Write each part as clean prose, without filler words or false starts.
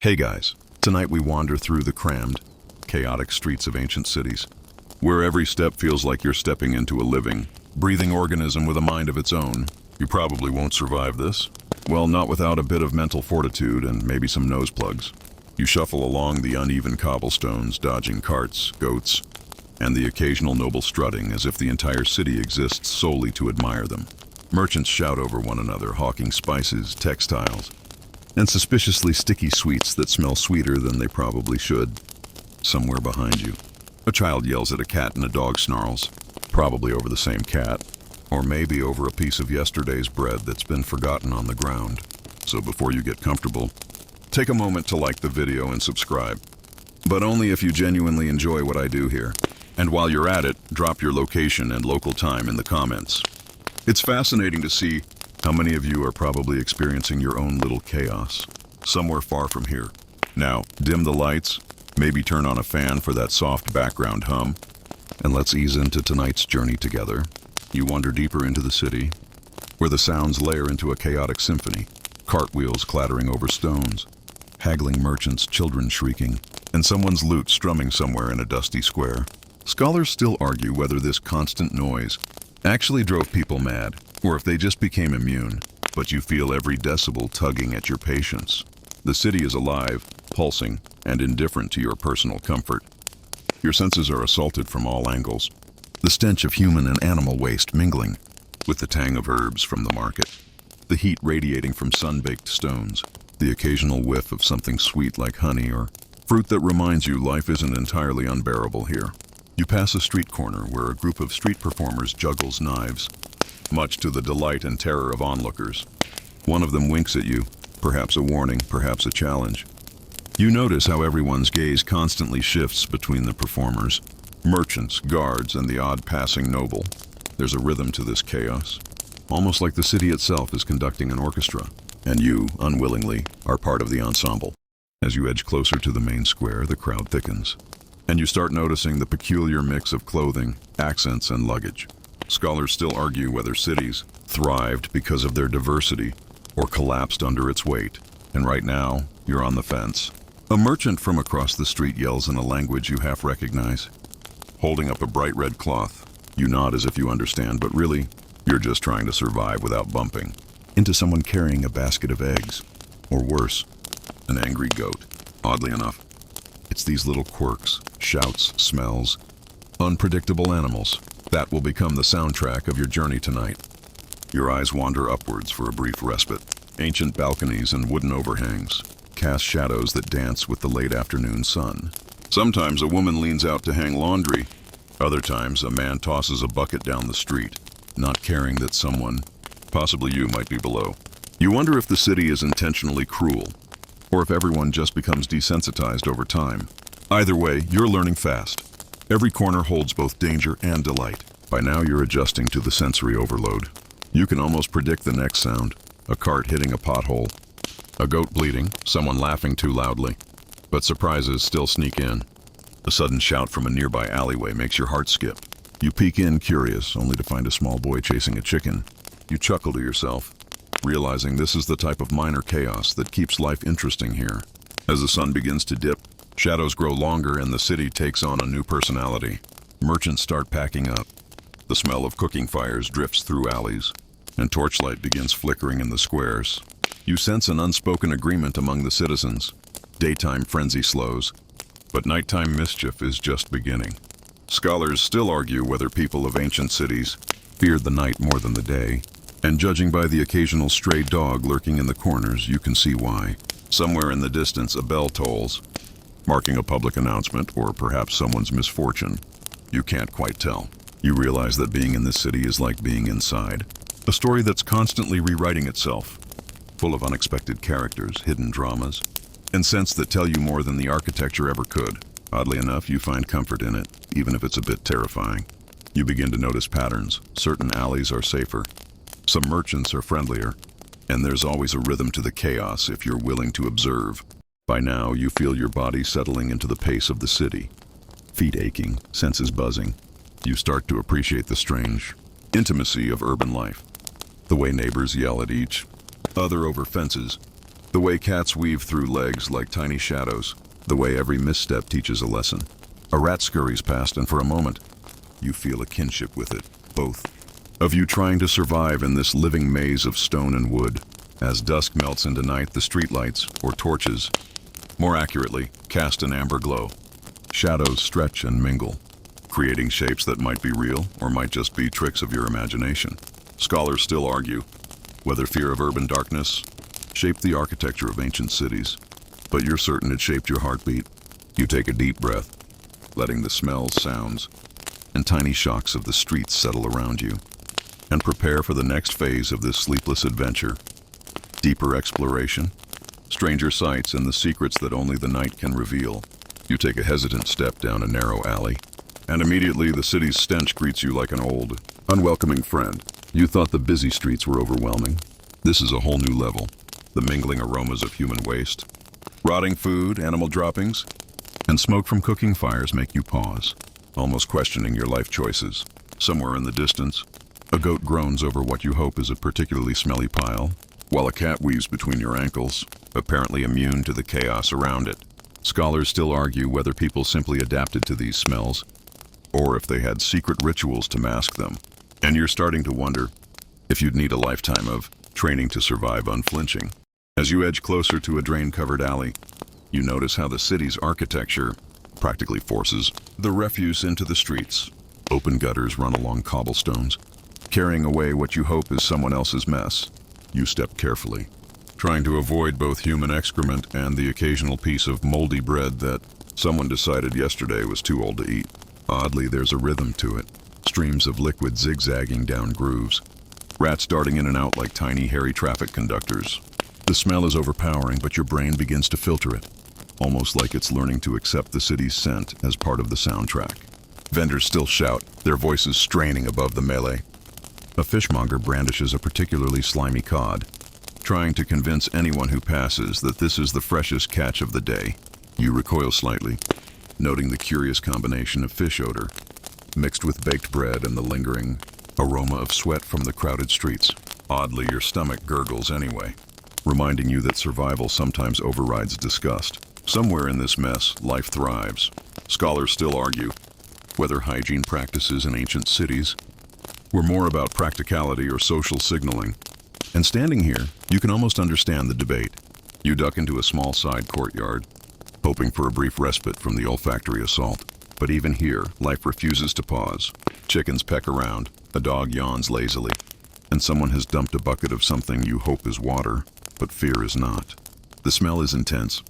Hey guys, tonight we wander through the crammed, chaotic streets of ancient cities, where every step feels like you're stepping into a living, breathing organism with a mind of its own. You probably won't survive this. Well, not without a bit of mental fortitude and maybe some nose plugs. You shuffle along the uneven cobblestones, dodging carts, goats, and the occasional noble strutting as if the entire city exists solely to admire them. Merchants shout over one another, hawking spices, textiles, and suspiciously sticky sweets that smell sweeter than they probably should. Somewhere behind you, a child yells at a cat and a dog snarls, probably over the same cat, or maybe over a piece of yesterday's bread that's been forgotten on the ground. So before you get comfortable, take a moment to like the video and subscribe. But only if you genuinely enjoy what I do here. And while you're at it, drop your location and local time in the comments. It's fascinating to see how many of you are probably experiencing your own little chaos, somewhere far from here. Now, dim the lights, maybe turn on a fan for that soft background hum, and let's ease into tonight's journey together. You wander deeper into the city, where the sounds layer into a chaotic symphony, cartwheels clattering over stones, haggling merchants, children shrieking, and someone's lute strumming somewhere in a dusty square. Scholars still argue whether this constant noise actually drove people mad, or if they just became immune, but you feel every decibel tugging at your patience. The city is alive, pulsing, and indifferent to your personal comfort. Your senses are assaulted from all angles, the stench of human and animal waste mingling with the tang of herbs from the market, the heat radiating from sun-baked stones, the occasional whiff of something sweet like honey or fruit that reminds you life isn't entirely unbearable here. You pass a street corner where a group of street performers juggles knives, much to the delight and terror of onlookers. One of them winks at you, perhaps a warning, perhaps a challenge. You notice how everyone's gaze constantly shifts between the performers, merchants, guards, and the odd passing noble. There's a rhythm to this chaos, almost like the city itself is conducting an orchestra, and you, unwillingly, are part of the ensemble. As you edge closer to the main square, the crowd thickens, and you start noticing the peculiar mix of clothing, accents, and luggage. Scholars still argue whether cities thrived because of their diversity or collapsed under its weight. And right now, you're on the fence. A merchant from across the street yells in a language you half recognize. Holding up a bright red cloth, you nod as if you understand, but really, you're just trying to survive without bumping into someone carrying a basket of eggs, or worse, an angry goat. Oddly enough, it's these little quirks, shouts, smells, unpredictable animals that will become the soundtrack of your journey tonight. Your eyes wander upwards for a brief respite. Ancient balconies and wooden overhangs cast shadows that dance with the late afternoon sun. Sometimes a woman leans out to hang laundry. Other times a man tosses a bucket down the street, not caring that someone, possibly you, might be below. You wonder if the city is intentionally cruel, or if everyone just becomes desensitized over time. Either way, you're learning fast. Every corner holds both danger and delight. By now you're adjusting to the sensory overload. You can almost predict the next sound: a cart hitting a pothole, a goat bleating, someone laughing too loudly. But surprises still sneak in. A sudden shout from a nearby alleyway makes your heart skip. You peek in curious, only to find a small boy chasing a chicken. You chuckle to yourself, realizing this is the type of minor chaos that keeps life interesting here. As the sun begins to dip, shadows grow longer and the city takes on a new personality. Merchants start packing up. The smell of cooking fires drifts through alleys, and torchlight begins flickering in the squares. You sense an unspoken agreement among the citizens. Daytime frenzy slows, but nighttime mischief is just beginning. Scholars still argue whether people of ancient cities feared the night more than the day, and judging by the occasional stray dog lurking in the corners, you can see why. Somewhere in the distance, a bell tolls, marking a public announcement or perhaps someone's misfortune. You can't quite tell. You realize that being in this city is like being inside a story that's constantly rewriting itself, full of unexpected characters, hidden dramas, and scents that tell you more than the architecture ever could. Oddly enough, you find comfort in it, even if it's a bit terrifying. You begin to notice patterns. Certain alleys are safer, some merchants are friendlier, and there's always a rhythm to the chaos if you're willing to observe. By now, you feel your body settling into the pace of the city. Feet aching, senses buzzing. You start to appreciate the strange intimacy of urban life. The way neighbors yell at each other over fences, The way cats weave through legs like tiny shadows. The way every misstep teaches a lesson. A rat scurries past and for a moment, you feel a kinship with it, both of you trying to survive in this living maze of stone and wood. As dusk melts into night, the streetlights, or torches, more accurately, cast an amber glow. Shadows stretch and mingle, creating shapes that might be real or might just be tricks of your imagination. Scholars still argue whether fear of urban darkness shaped the architecture of ancient cities, but you're certain it shaped your heartbeat. You take a deep breath, letting the smells, sounds, and tiny shocks of the streets settle around you, and prepare for the next phase of this sleepless adventure. Deeper exploration, stranger sights, and the secrets that only the night can reveal. You take a hesitant step down a narrow alley, and immediately the city's stench greets you like an old, unwelcoming friend. You thought the busy streets were overwhelming. This is a whole new level. The mingling aromas of human waste, rotting food, animal droppings, and smoke from cooking fires make you pause, almost questioning your life choices. Somewhere in the distance, a goat groans over what you hope is a particularly smelly pile, while a cat weaves between your ankles, apparently immune to the chaos around it. Scholars still argue whether people simply adapted to these smells, or if they had secret rituals to mask them. And you're starting to wonder if you'd need a lifetime of training to survive unflinching. As you edge closer to a drain-covered alley, you notice how the city's architecture practically forces the refuse into the streets. Open gutters run along cobblestones, carrying away what you hope is someone else's mess. You step carefully, trying to avoid both human excrement and the occasional piece of moldy bread that someone decided yesterday was too old to eat. Oddly, there's a rhythm to it. Streams of liquid zigzagging down grooves. Rats darting in and out like tiny, hairy traffic conductors. The smell is overpowering, but your brain begins to filter it, almost like it's learning to accept the city's scent as part of the soundtrack. Vendors still shout, their voices straining above the melee. A fishmonger brandishes a particularly slimy cod, trying to convince anyone who passes that this is the freshest catch of the day. You recoil slightly, noting the curious combination of fish odor, mixed with baked bread and the lingering aroma of sweat from the crowded streets. Oddly, your stomach gurgles anyway, reminding you that survival sometimes overrides disgust. Somewhere in this mess, life thrives. Scholars still argue whether hygiene practices in ancient cities were more about practicality or social signaling. And standing here, you can almost understand the debate. You duck into a small side courtyard, hoping for a brief respite from the olfactory assault. But even here, life refuses to pause. Chickens peck around, a dog yawns lazily, and someone has dumped a bucket of something you hope is water, but fear is not. The smell is intense,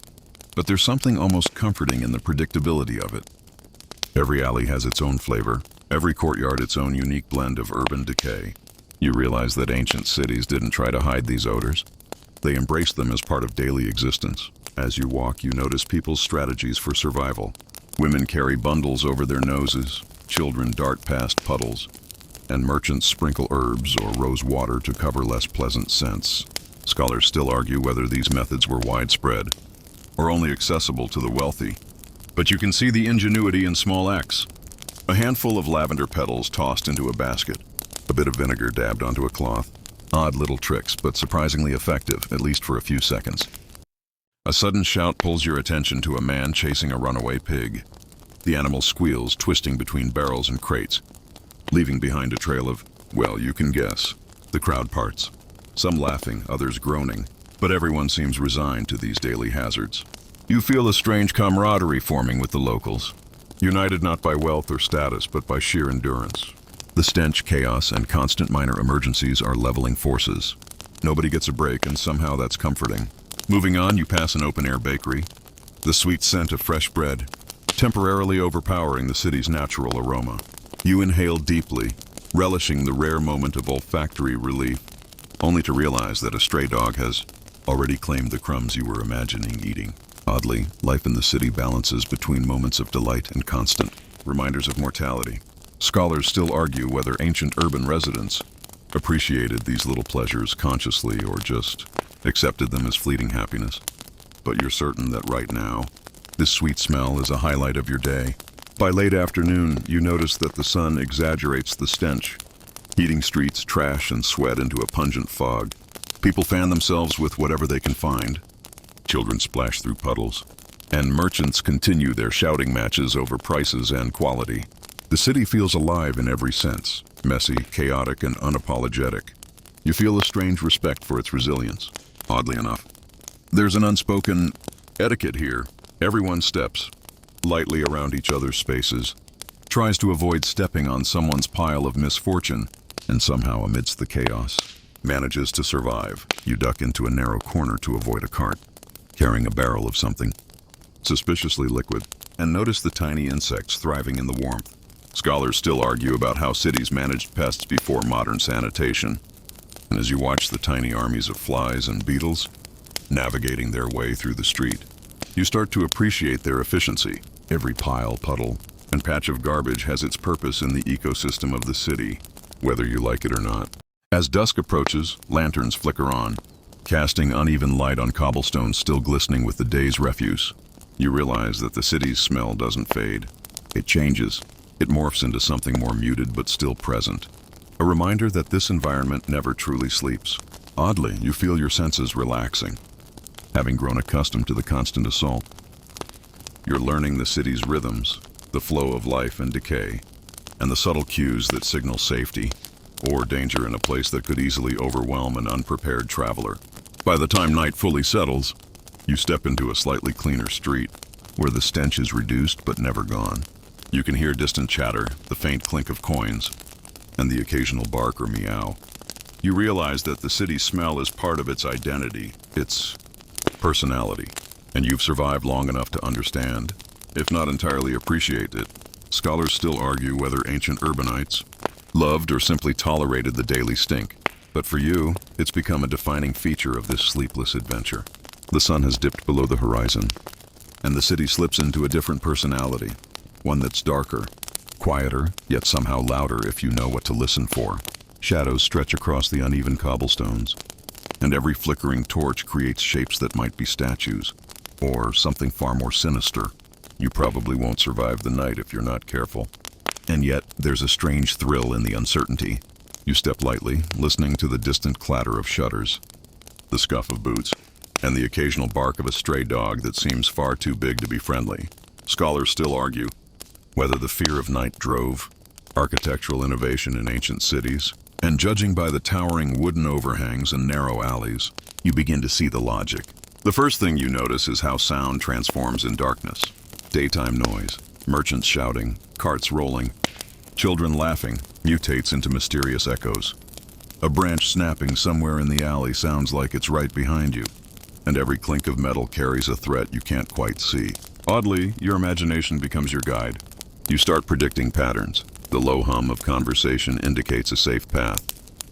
but there's something almost comforting in the predictability of it. Every alley has its own flavor, every courtyard its own unique blend of urban decay. You realize that ancient cities didn't try to hide these odors. They embraced them as part of daily existence. As you walk, you notice people's strategies for survival. Women carry bundles over their noses, children dart past puddles, and merchants sprinkle herbs or rose water to cover less pleasant scents. Scholars still argue whether these methods were widespread or only accessible to the wealthy. But you can see the ingenuity in small acts. A handful of lavender petals tossed into a basket, a bit of vinegar dabbed onto a cloth. Odd little tricks, but surprisingly effective, at least for a few seconds. A sudden shout pulls your attention to a man chasing a runaway pig. The animal squeals, twisting between barrels and crates, leaving behind a trail of, well, you can guess. The crowd parts, some laughing, others groaning, but everyone seems resigned to these daily hazards. You feel a strange camaraderie forming with the locals, united not by wealth or status, but by sheer endurance. The stench, chaos, and constant minor emergencies are leveling forces. Nobody gets a break, and somehow that's comforting. Moving on, you pass an open-air bakery, the sweet scent of fresh bread, temporarily overpowering the city's natural aroma. You inhale deeply, relishing the rare moment of olfactory relief, only to realize that a stray dog has already claimed the crumbs you were imagining eating. Oddly, life in the city balances between moments of delight and constant reminders of mortality. Scholars still argue whether ancient urban residents appreciated these little pleasures consciously or just accepted them as fleeting happiness. But you're certain that right now, this sweet smell is a highlight of your day. By late afternoon, you notice that the sun exaggerates the stench, heating streets, trash, and sweat into a pungent fog. People fan themselves with whatever they can find, Children splash through puddles, and merchants continue their shouting matches over prices and quality. The city feels alive in every sense, messy, chaotic, and unapologetic. You feel a strange respect for its resilience, oddly enough. There's an unspoken etiquette here. Everyone steps lightly around each other's spaces, tries to avoid stepping on someone's pile of misfortune, and somehow amidst the chaos, manages to survive. You duck into a narrow corner to avoid a cart, carrying a barrel of something suspiciously liquid, and notice the tiny insects thriving in the warmth. Scholars still argue about how cities managed pests before modern sanitation, and as you watch the tiny armies of flies and beetles navigating their way through the street, you start to appreciate their efficiency. Every pile, puddle, and patch of garbage has its purpose in the ecosystem of the city, whether you like it or not. As dusk approaches, lanterns flicker on, casting uneven light on cobblestones still glistening with the day's refuse. You realize that the city's smell doesn't fade. It changes. It morphs into something more muted but still present. A reminder that this environment never truly sleeps. Oddly, you feel your senses relaxing, having grown accustomed to the constant assault. You're learning the city's rhythms, the flow of life and decay, and the subtle cues that signal safety or danger in a place that could easily overwhelm an unprepared traveler. By the time night fully settles, you step into a slightly cleaner street, where the stench is reduced but never gone. You can hear distant chatter, the faint clink of coins, and the occasional bark or meow. You realize that the city's smell is part of its identity, its personality, and you've survived long enough to understand, if not entirely appreciate it. Scholars still argue whether ancient urbanites loved or simply tolerated the daily stink, but for you, it's become a defining feature of this sleepless adventure. The sun has dipped below the horizon, and the city slips into a different personality, one that's darker, quieter, yet somehow louder if you know what to listen for. Shadows stretch across the uneven cobblestones, and every flickering torch creates shapes that might be statues, or something far more sinister. You probably won't survive the night if you're not careful. And yet, there's a strange thrill in the uncertainty. You step lightly, listening to the distant clatter of shutters, the scuff of boots, and the occasional bark of a stray dog that seems far too big to be friendly. Scholars still argue whether the fear of night drove architectural innovation in ancient cities, and judging by the towering wooden overhangs and narrow alleys, you begin to see the logic. The first thing you notice is how sound transforms in darkness. Daytime noise, merchants shouting, carts rolling, children laughing, mutates into mysterious echoes. A branch snapping somewhere in the alley sounds like it's right behind you, and every clink of metal carries a threat you can't quite see. Oddly, your imagination becomes your guide. You start predicting patterns. The low hum of conversation indicates a safe path,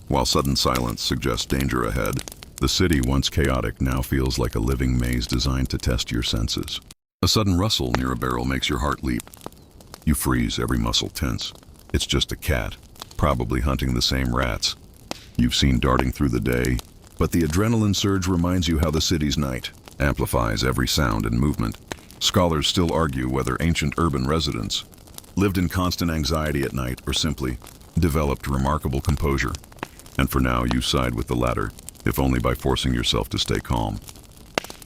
while sudden silence suggests danger ahead. The city, once chaotic, now feels like a living maze designed to test your senses. A sudden rustle near a barrel makes your heart leap. You freeze, every muscle tense. It's just a cat, probably hunting the same rats you've seen darting through the day, but the adrenaline surge reminds you how the city's night amplifies every sound and movement. Scholars still argue whether ancient urban residents lived in constant anxiety at night or simply developed remarkable composure. And for now, you side with the latter, if only by forcing yourself to stay calm.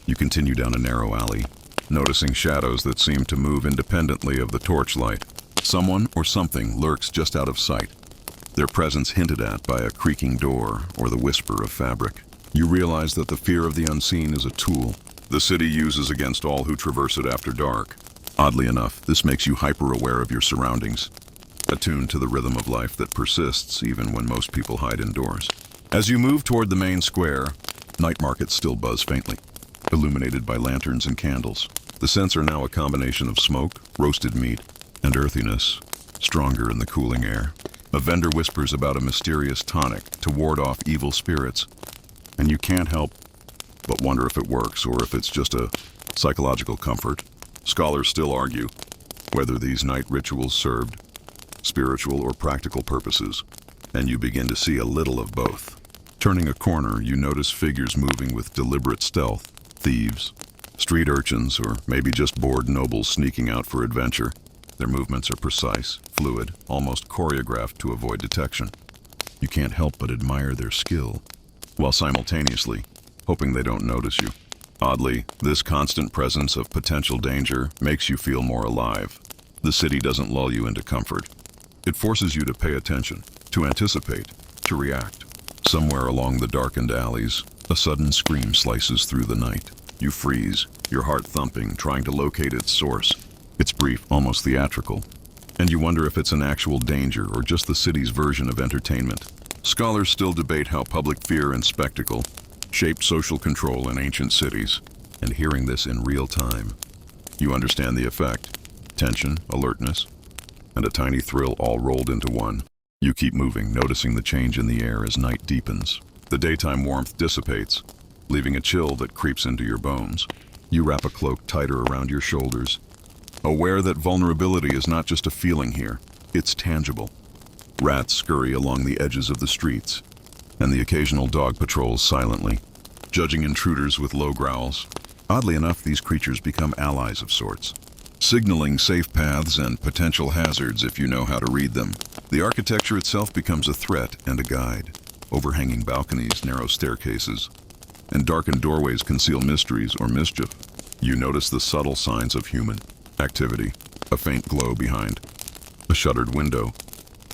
You continue down a narrow alley, noticing shadows that seem to move independently of the torchlight. Someone or something lurks just out of sight, their presence hinted at by a creaking door or the whisper of fabric. You realize that the fear of the unseen is a tool the city uses against all who traverse it after dark. Oddly enough, this makes you hyper-aware of your surroundings, attuned to the rhythm of life that persists even when most people hide indoors. As you move toward the main square, night markets still buzz faintly, illuminated by lanterns and candles. The scents are now a combination of smoke, roasted meat, and earthiness, stronger in the cooling air. A vendor whispers about a mysterious tonic to ward off evil spirits, and you can't help but wonder if it works or if it's just a psychological comfort. Scholars still argue whether these night rituals served spiritual or practical purposes, and you begin to see a little of both. Turning a corner, you notice figures moving with deliberate stealth, thieves, street urchins, or maybe just bored nobles sneaking out for adventure. Their movements are precise, fluid, almost choreographed to avoid detection. You can't help but admire their skill, while simultaneously hoping they don't notice you. Oddly, this constant presence of potential danger makes you feel more alive. The city doesn't lull you into comfort. It forces you to pay attention, to anticipate, to react. Somewhere along the darkened alleys, a sudden scream slices through the night. You freeze, your heart thumping, trying to locate its source. It's brief, almost theatrical. And you wonder if it's an actual danger or just the city's version of entertainment. Scholars still debate how public fear and spectacle shaped social control in ancient cities. And hearing this in real time, you understand the effect. Tension, alertness, and a tiny thrill all rolled into one. You keep moving, noticing the change in the air as night deepens. The daytime warmth dissipates, leaving a chill that creeps into your bones. You wrap a cloak tighter around your shoulders, aware that vulnerability is not just a feeling here, it's tangible. Rats scurry along the edges of the streets, and the occasional dog patrols silently, judging intruders with low growls. Oddly enough, these creatures become allies of sorts, signaling safe paths and potential hazards if you know how to read them. The architecture itself becomes a threat and a guide. Overhanging balconies, narrow staircases, and darkened doorways conceal mysteries or mischief. You notice the subtle signs of human activity, a faint glow behind a shuttered window,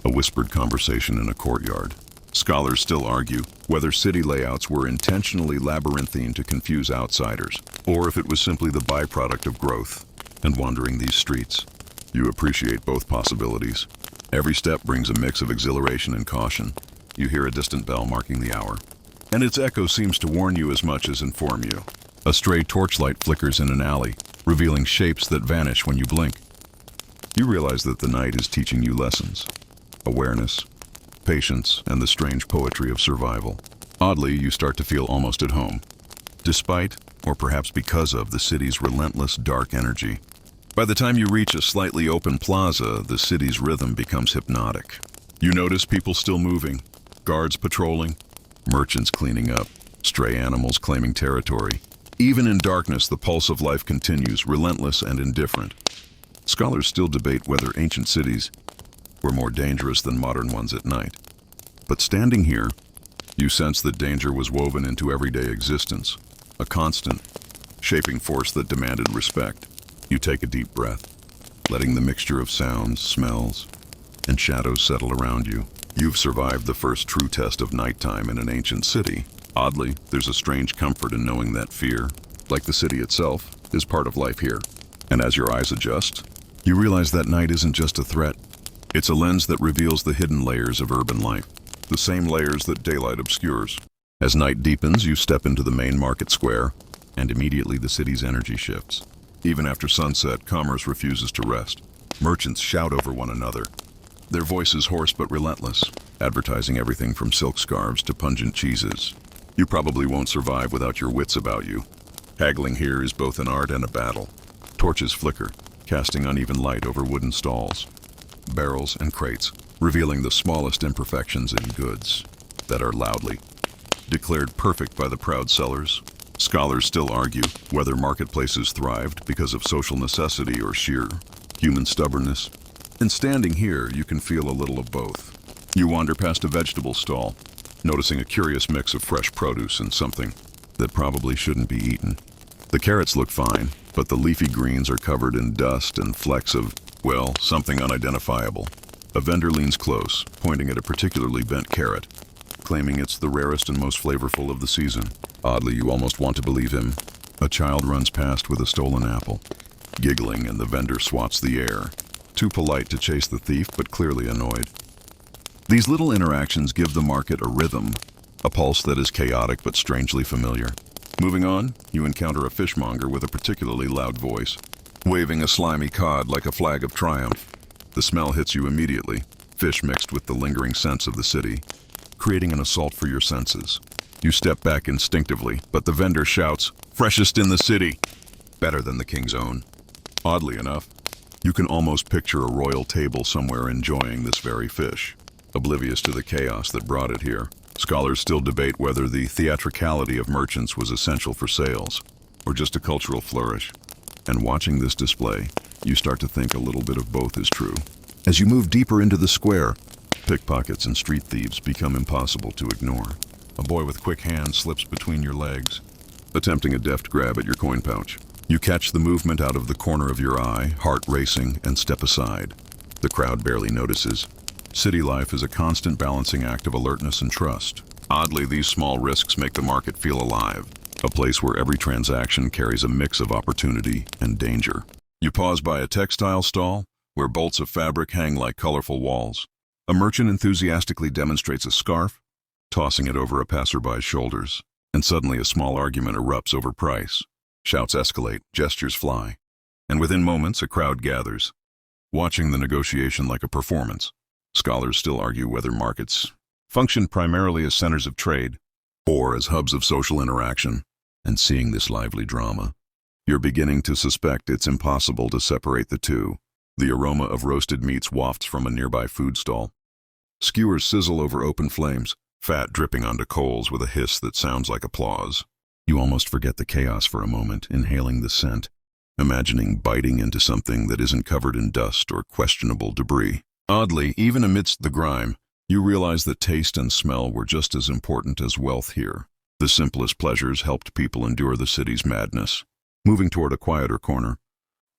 a whispered conversation in a courtyard. Scholars still argue whether city layouts were intentionally labyrinthine to confuse outsiders, or if it was simply the byproduct of growth and wandering these streets. You appreciate both possibilities. Every step brings a mix of exhilaration and caution. You hear a distant bell marking the hour, and its echo seems to warn you as much as inform you. A stray torchlight flickers in an alley, revealing shapes that vanish when you blink. You realize that the night is teaching you lessons: awareness, patience, and the strange poetry of survival. Oddly, you start to feel almost at home, despite, or perhaps because of, the city's relentless dark energy. By the time you reach a slightly open plaza, the city's rhythm becomes hypnotic. You notice people still moving, guards patrolling, merchants cleaning up, stray animals claiming territory. Even in darkness, the pulse of life continues, relentless and indifferent. Scholars still debate whether ancient cities were more dangerous than modern ones at night. But standing here, you sense that danger was woven into everyday existence, a constant, shaping force that demanded respect. You take a deep breath, letting the mixture of sounds, smells, and shadows settle around you. You've survived the first true test of nighttime in an ancient city. Oddly, there's a strange comfort in knowing that fear, like the city itself, is part of life here. And as your eyes adjust, you realize that night isn't just a threat. It's a lens that reveals the hidden layers of urban life, the same layers that daylight obscures. As night deepens, you step into the main market square, and immediately the city's energy shifts. Even after sunset, commerce refuses to rest. Merchants shout over one another, their voices hoarse but relentless, advertising everything from silk scarves to pungent cheeses. You probably won't survive without your wits about you. Haggling here is both an art and a battle. Torches flicker, casting uneven light over wooden stalls, barrels, and crates, revealing the smallest imperfections in goods that are loudly declared perfect by the proud sellers. Scholars still argue whether marketplaces thrived because of social necessity or sheer human stubbornness. In standing here, you can feel a little of both. You wander past a vegetable stall, noticing a curious mix of fresh produce and something that probably shouldn't be eaten. The carrots look fine, but the leafy greens are covered in dust and flecks of, well, something unidentifiable. A vendor leans close, pointing at a particularly bent carrot, claiming it's the rarest and most flavorful of the season. Oddly, you almost want to believe him. A child runs past with a stolen apple, giggling, and the vendor swats the air, too polite to chase the thief, but clearly annoyed. These little interactions give the market a rhythm, a pulse that is chaotic but strangely familiar. Moving on, you encounter a fishmonger with a particularly loud voice, waving a slimy cod like a flag of triumph. The smell hits you immediately, fish mixed with the lingering scents of the city, creating an assault for your senses. You step back instinctively, but the vendor shouts, "Freshest in the city!" Better than the king's own. Oddly enough, you can almost picture a royal table somewhere enjoying this very fish, oblivious to the chaos that brought it here. Scholars still debate whether the theatricality of merchants was essential for sales, or just a cultural flourish. And watching this display, you start to think a little bit of both is true. As you move deeper into the square, pickpockets and street thieves become impossible to ignore. A boy with quick hands slips between your legs, attempting a deft grab at your coin pouch. You catch the movement out of the corner of your eye, heart racing, and step aside. The crowd barely notices. City life is a constant balancing act of alertness and trust. Oddly, these small risks make the market feel alive, a place where every transaction carries a mix of opportunity and danger. You pause by a textile stall, where bolts of fabric hang like colorful walls. A merchant enthusiastically demonstrates a scarf, tossing it over a passerby's shoulders, and suddenly a small argument erupts over price. Shouts escalate, gestures fly, and within moments a crowd gathers, watching the negotiation like a performance. Scholars still argue whether markets function primarily as centers of trade or as hubs of social interaction, and seeing this lively drama, you're beginning to suspect it's impossible to separate the two. The aroma of roasted meats wafts from a nearby food stall. Skewers sizzle over open flames, fat dripping onto coals with a hiss that sounds like applause. You almost forget the chaos for a moment, inhaling the scent, imagining biting into something that isn't covered in dust or questionable debris. Oddly, even amidst the grime, you realize that taste and smell were just as important as wealth here. The simplest pleasures helped people endure the city's madness. Moving toward a quieter corner,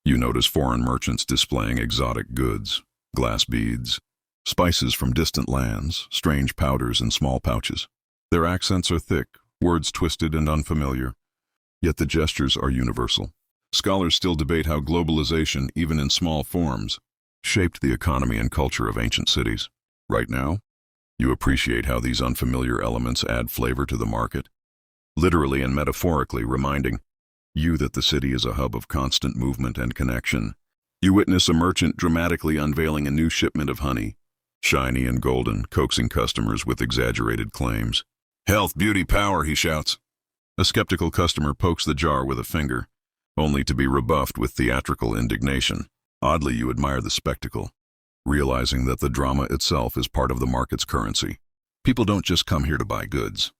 you notice foreign merchants displaying exotic goods, glass beads, spices from distant lands, strange powders in small pouches. Their accents are thick, words twisted and unfamiliar, yet the gestures are universal. Scholars still debate how globalization, even in small forms, shaped the economy and culture of ancient cities. Right now, you appreciate how these unfamiliar elements add flavor to the market, literally and metaphorically reminding you that the city is a hub of constant movement and connection. You witness a merchant dramatically unveiling a new shipment of honey, shiny and golden, coaxing customers with exaggerated claims. "Health, beauty, power," he shouts. A skeptical customer pokes the jar with a finger, only to be rebuffed with theatrical indignation. Oddly, you admire the spectacle, realizing that the drama itself is part of the market's currency. People don't just come here to buy goods.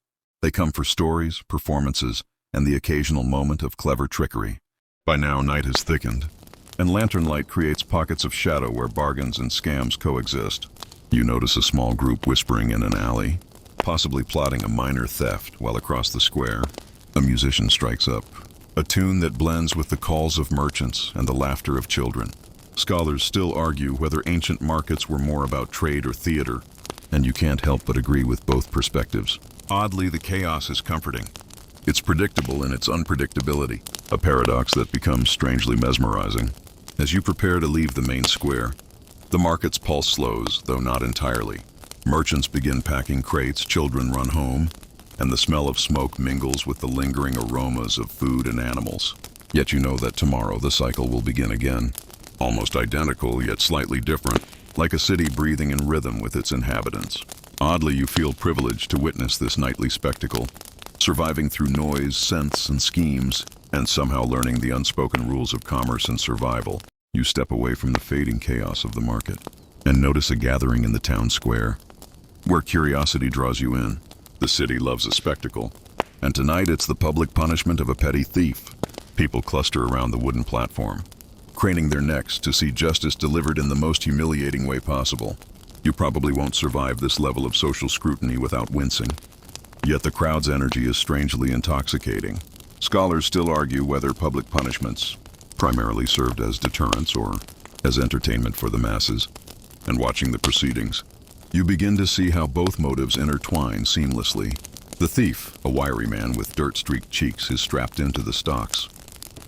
They come for stories, performances, and the occasional moment of clever trickery. By now, night has thickened, and lantern light creates pockets of shadow where bargains and scams coexist. You notice a small group whispering in an alley, possibly plotting a minor theft, while across the square, a musician strikes up, a tune that blends with the calls of merchants and the laughter of children. Scholars still argue whether ancient markets were more about trade or theater, and you can't help but agree with both perspectives. Oddly, the chaos is comforting. It's predictable in its unpredictability, a paradox that becomes strangely mesmerizing. As you prepare to leave the main square, the market's pulse slows, though not entirely. Merchants begin packing crates, children run home, and the smell of smoke mingles with the lingering aromas of food and animals. Yet you know that tomorrow the cycle will begin again. Almost identical, yet slightly different, like a city breathing in rhythm with its inhabitants. Oddly, you feel privileged to witness this nightly spectacle, surviving through noise, scents, and schemes, and somehow learning the unspoken rules of commerce and survival. You step away from the fading chaos of the market and notice a gathering in the town square, where curiosity draws you in. The city loves a spectacle, and tonight it's the public punishment of a petty thief. People cluster around the wooden platform, craning their necks to see justice delivered in the most humiliating way possible. You probably won't survive this level of social scrutiny without wincing. Yet the crowd's energy is strangely intoxicating. Scholars still argue whether public punishments primarily served as deterrence or as entertainment for the masses. And watching the proceedings, you begin to see how both motives intertwine seamlessly. The thief, a wiry man with dirt-streaked cheeks, is strapped into the stocks.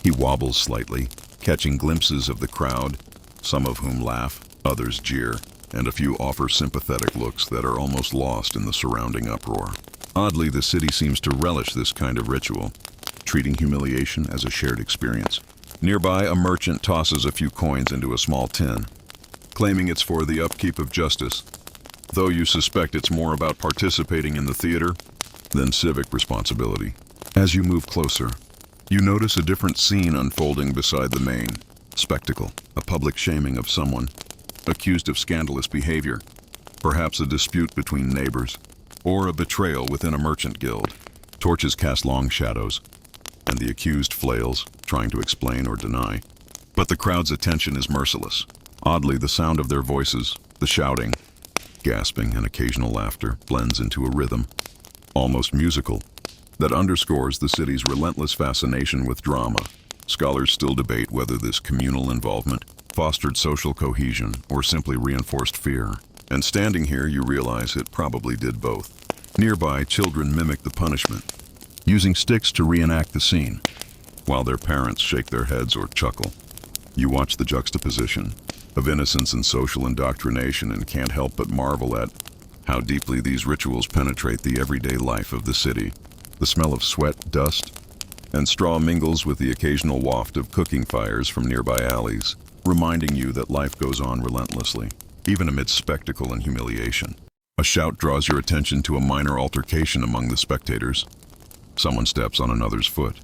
He wobbles slightly, catching glimpses of the crowd, some of whom laugh, others jeer, and a few offer sympathetic looks that are almost lost in the surrounding uproar. Oddly, the city seems to relish this kind of ritual, treating humiliation as a shared experience. Nearby, a merchant tosses a few coins into a small tin, claiming it's for the upkeep of justice, though you suspect it's more about participating in the theater than civic responsibility. As you move closer, you notice a different scene unfolding beside the main spectacle, a public shaming of someone accused of scandalous behavior, perhaps a dispute between neighbors, or a betrayal within a merchant guild. Torches cast long shadows, and the accused flails, trying to explain or deny. But the crowd's attention is merciless. Oddly, the sound of their voices, the shouting, gasping, and occasional laughter blends into a rhythm, almost musical, that underscores the city's relentless fascination with drama. Scholars still debate whether this communal involvement fostered social cohesion or simply reinforced fear. And standing here, you realize it probably did both. Nearby, children mimic the punishment, using sticks to reenact the scene, while their parents shake their heads or chuckle. You watch the juxtaposition of innocence and social indoctrination and can't help but marvel at how deeply these rituals penetrate the everyday life of the city. The smell of sweat, dust, and straw mingles with the occasional waft of cooking fires from nearby alleys, reminding you that life goes on relentlessly, even amidst spectacle and humiliation. A shout draws your attention to a minor altercation among the spectators. Someone steps on another's foot.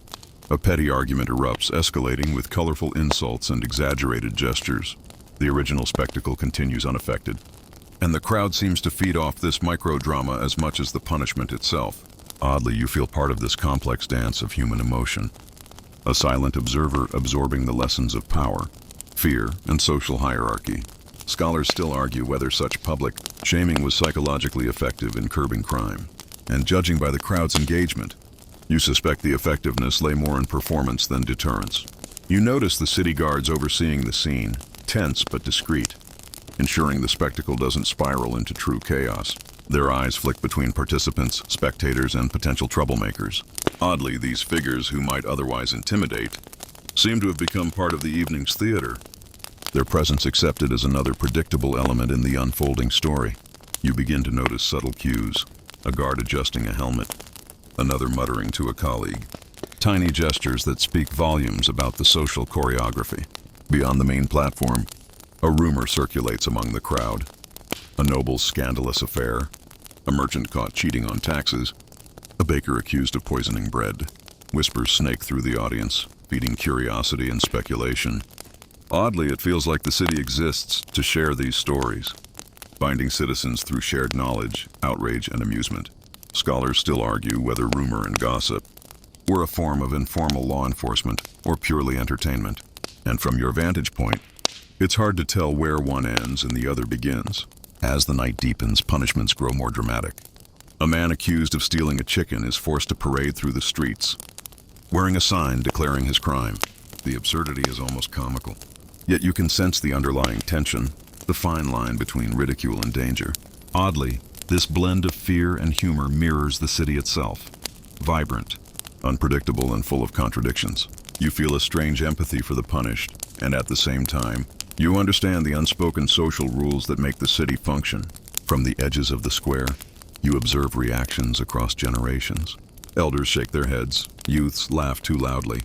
A petty argument erupts, escalating with colorful insults and exaggerated gestures. The original spectacle continues unaffected, and the crowd seems to feed off this micro-drama as much as the punishment itself. Oddly, you feel part of this complex dance of human emotion, a silent observer absorbing the lessons of power, fear, and social hierarchy. Scholars still argue whether such public shaming was psychologically effective in curbing crime. And judging by the crowd's engagement, you suspect the effectiveness lay more in performance than deterrence. You notice the city guards overseeing the scene, tense but discreet, ensuring the spectacle doesn't spiral into true chaos. Their eyes flick between participants, spectators, and potential troublemakers. Oddly, these figures, who might otherwise intimidate, seem to have become part of the evening's theater, their presence accepted as another predictable element in the unfolding story. You begin to notice subtle cues, a guard adjusting a helmet, another muttering to a colleague. Tiny gestures that speak volumes about the social choreography. Beyond the main platform, a rumor circulates among the crowd. A noble's scandalous affair, a merchant caught cheating on taxes, a baker accused of poisoning bread. Whispers snake through the audience, feeding curiosity and speculation. Oddly, it feels like the city exists to share these stories, binding citizens through shared knowledge, outrage, and amusement. Scholars still argue whether rumor and gossip were a form of informal law enforcement or purely entertainment. And from your vantage point, it's hard to tell where one ends and the other begins. As the night deepens, punishments grow more dramatic. A man accused of stealing a chicken is forced to parade through the streets, wearing a sign declaring his crime. The absurdity is almost comical. Yet you can sense the underlying tension, the fine line between ridicule and danger. Oddly, this blend of fear and humor mirrors the city itself. Vibrant, unpredictable, and full of contradictions. You feel a strange empathy for the punished, and at the same time, you understand the unspoken social rules that make the city function. From the edges of the square, you observe reactions across generations. Elders shake their heads, youths laugh too loudly,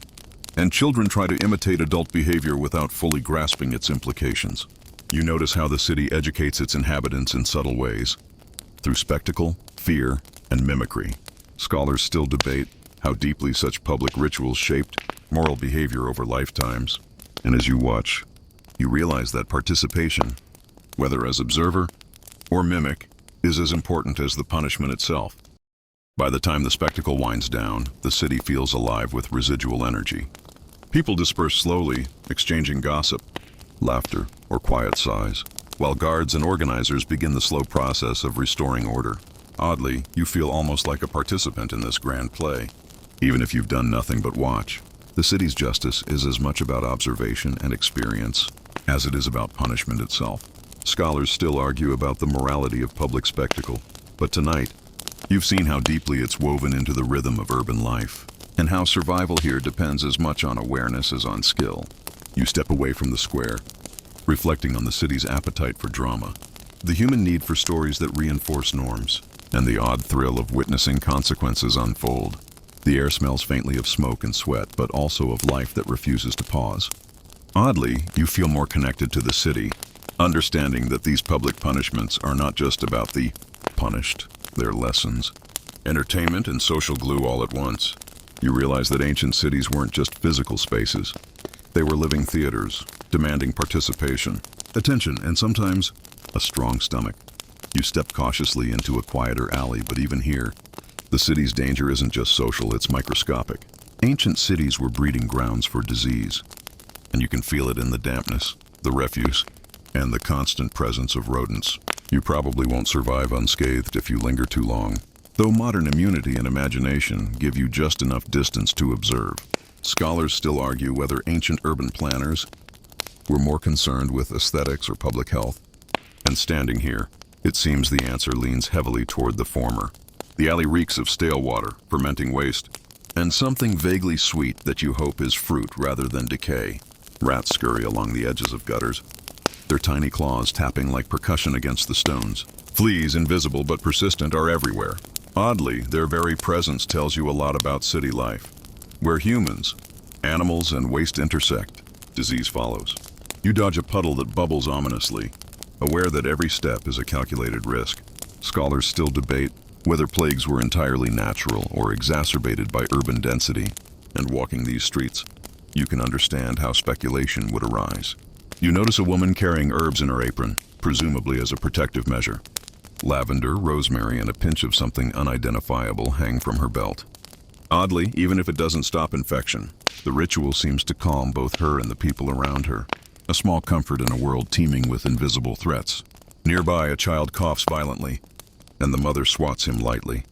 and children try to imitate adult behavior without fully grasping its implications. You notice how the city educates its inhabitants in subtle ways, through spectacle, fear, and mimicry. Scholars still debate how deeply such public rituals shaped moral behavior over lifetimes. And as you watch, you realize that participation, whether as observer or mimic, is as important as the punishment itself. By the time the spectacle winds down, the city feels alive with residual energy. People disperse slowly, exchanging gossip, laughter, or quiet sighs, while guards and organizers begin the slow process of restoring order. Oddly, you feel almost like a participant in this grand play, even if you've done nothing but watch. The city's justice is as much about observation and experience as it is about punishment itself. Scholars still argue about the morality of public spectacle, but tonight, you've seen how deeply it's woven into the rhythm of urban life, and how survival here depends as much on awareness as on skill. You step away from the square, reflecting on the city's appetite for drama, the human need for stories that reinforce norms, and the odd thrill of witnessing consequences unfold. The air smells faintly of smoke and sweat, but also of life that refuses to pause. Oddly, you feel more connected to the city, understanding that these public punishments are not just about the punished, they're lessons, entertainment, and social glue all at once. You realize that ancient cities weren't just physical spaces. They were living theaters, demanding participation, attention, and sometimes a strong stomach. You step cautiously into a quieter alley, but even here, the city's danger isn't just social, it's microscopic. Ancient cities were breeding grounds for disease, and you can feel it in the dampness, the refuse, and the constant presence of rodents. You probably won't survive unscathed if you linger too long. though modern immunity and imagination give you just enough distance to observe. Scholars still argue whether ancient urban planners were more concerned with aesthetics or public health. And standing here, it seems the answer leans heavily toward the former. The alley reeks of stale water, fermenting waste, and something vaguely sweet that you hope is fruit rather than decay. Rats scurry along the edges of gutters, their tiny claws tapping like percussion against the stones. Fleas, invisible but persistent, are everywhere. Oddly, their very presence tells you a lot about city life. Where humans, animals, and waste intersect, disease follows. You dodge a puddle that bubbles ominously, aware that every step is a calculated risk. Scholars still debate whether plagues were entirely natural or exacerbated by urban density. And walking these streets, you can understand how speculation would arise. You notice a woman carrying herbs in her apron, presumably as a protective measure. Lavender, rosemary, and a pinch of something unidentifiable hang from her belt. Oddly, even if it doesn't stop infection, the ritual seems to calm both her and the people around her. A small comfort in a world teeming with invisible threats. Nearby, a child coughs violently, and the mother swats him lightly,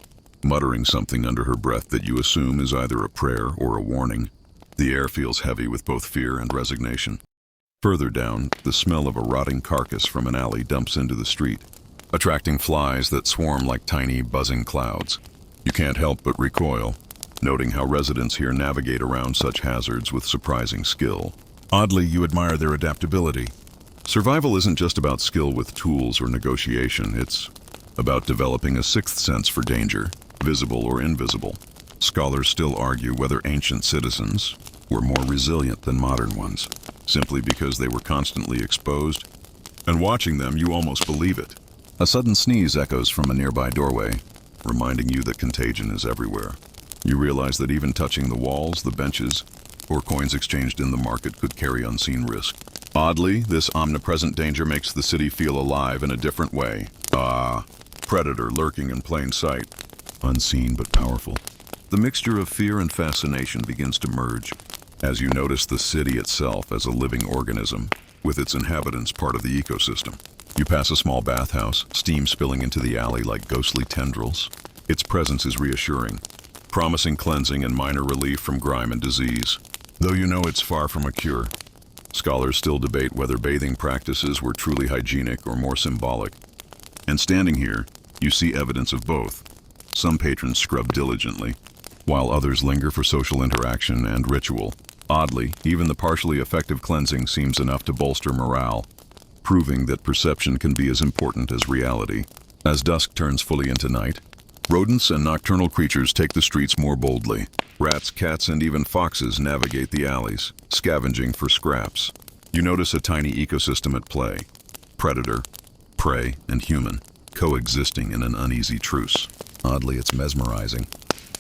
muttering something under her breath that you assume is either a prayer or a warning. The air feels heavy with both fear and resignation. Further down, the smell of a rotting carcass from an alley dumps into the street, attracting flies that swarm like tiny, buzzing clouds. You can't help but recoil, noting how residents here navigate around such hazards with surprising skill. Oddly, you admire their adaptability. Survival isn't just about skill with tools or negotiation, it's about developing a sixth sense for danger, visible or invisible. Scholars still argue whether ancient citizens were more resilient than modern ones, simply because they were constantly exposed. And watching them, you almost believe it. A sudden sneeze echoes from a nearby doorway, reminding you that contagion is everywhere. You realize that even touching the walls, the benches, or coins exchanged in the market could carry unseen risk. Oddly, this omnipresent danger makes the city feel alive in a different way. Predator lurking in plain sight, unseen but powerful. The mixture of fear and fascination begins to merge as you notice the city itself as a living organism, with its inhabitants part of the ecosystem. You pass a small bathhouse, steam spilling into the alley like ghostly tendrils. Its presence is reassuring, promising cleansing and minor relief from grime and disease. Though you know it's far from a cure, scholars still debate whether bathing practices were truly hygienic or more symbolic. And standing here, you see evidence of both. Some patrons scrub diligently, while others linger for social interaction and ritual. Oddly, even the partially effective cleansing seems enough to bolster morale, proving that perception can be as important as reality. As dusk turns fully into night, rodents and nocturnal creatures take the streets more boldly. Rats, cats, and even foxes navigate the alleys, scavenging for scraps. You notice a tiny ecosystem at play. Predator, prey, and human, coexisting in an uneasy truce. Oddly, it's mesmerizing,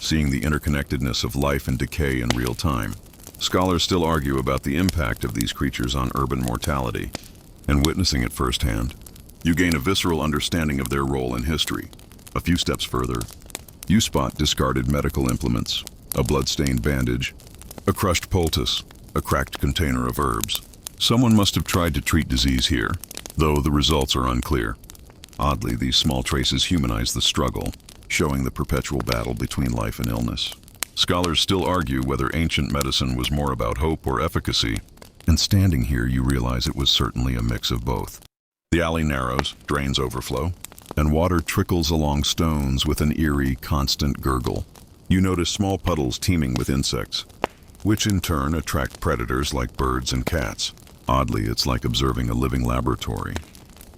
seeing the interconnectedness of life and decay in real time. Scholars still argue about the impact of these creatures on urban mortality, and witnessing it firsthand, you gain a visceral understanding of their role in history. A few steps further, you spot discarded medical implements, a blood-stained bandage, a crushed poultice, a cracked container of herbs. Someone must have tried to treat disease here, though the results are unclear. Oddly, these small traces humanize the struggle, showing the perpetual battle between life and illness. Scholars still argue whether ancient medicine was more about hope or efficacy, and standing here you realize it was certainly a mix of both. The alley narrows, drains overflow, and water trickles along stones with an eerie, constant gurgle. You notice small puddles teeming with insects, which in turn attract predators like birds and cats. Oddly, it's like observing a living laboratory,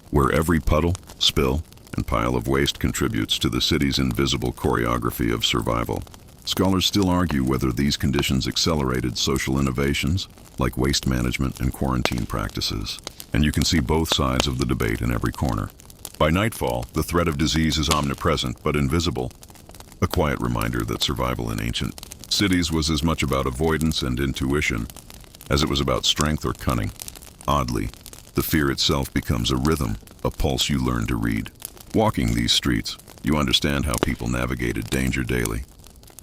where every puddle, spill, and pile of waste contributes to the city's invisible choreography of survival. Scholars still argue whether these conditions accelerated social innovations, like waste management and quarantine practices. And you can see both sides of the debate in every corner. By nightfall, the threat of disease is omnipresent but invisible, a quiet reminder that survival in ancient cities was as much about avoidance and intuition as it was about strength or cunning. Oddly, the fear itself becomes a rhythm, a pulse you learn to read. Walking these streets, you understand how people navigated danger daily,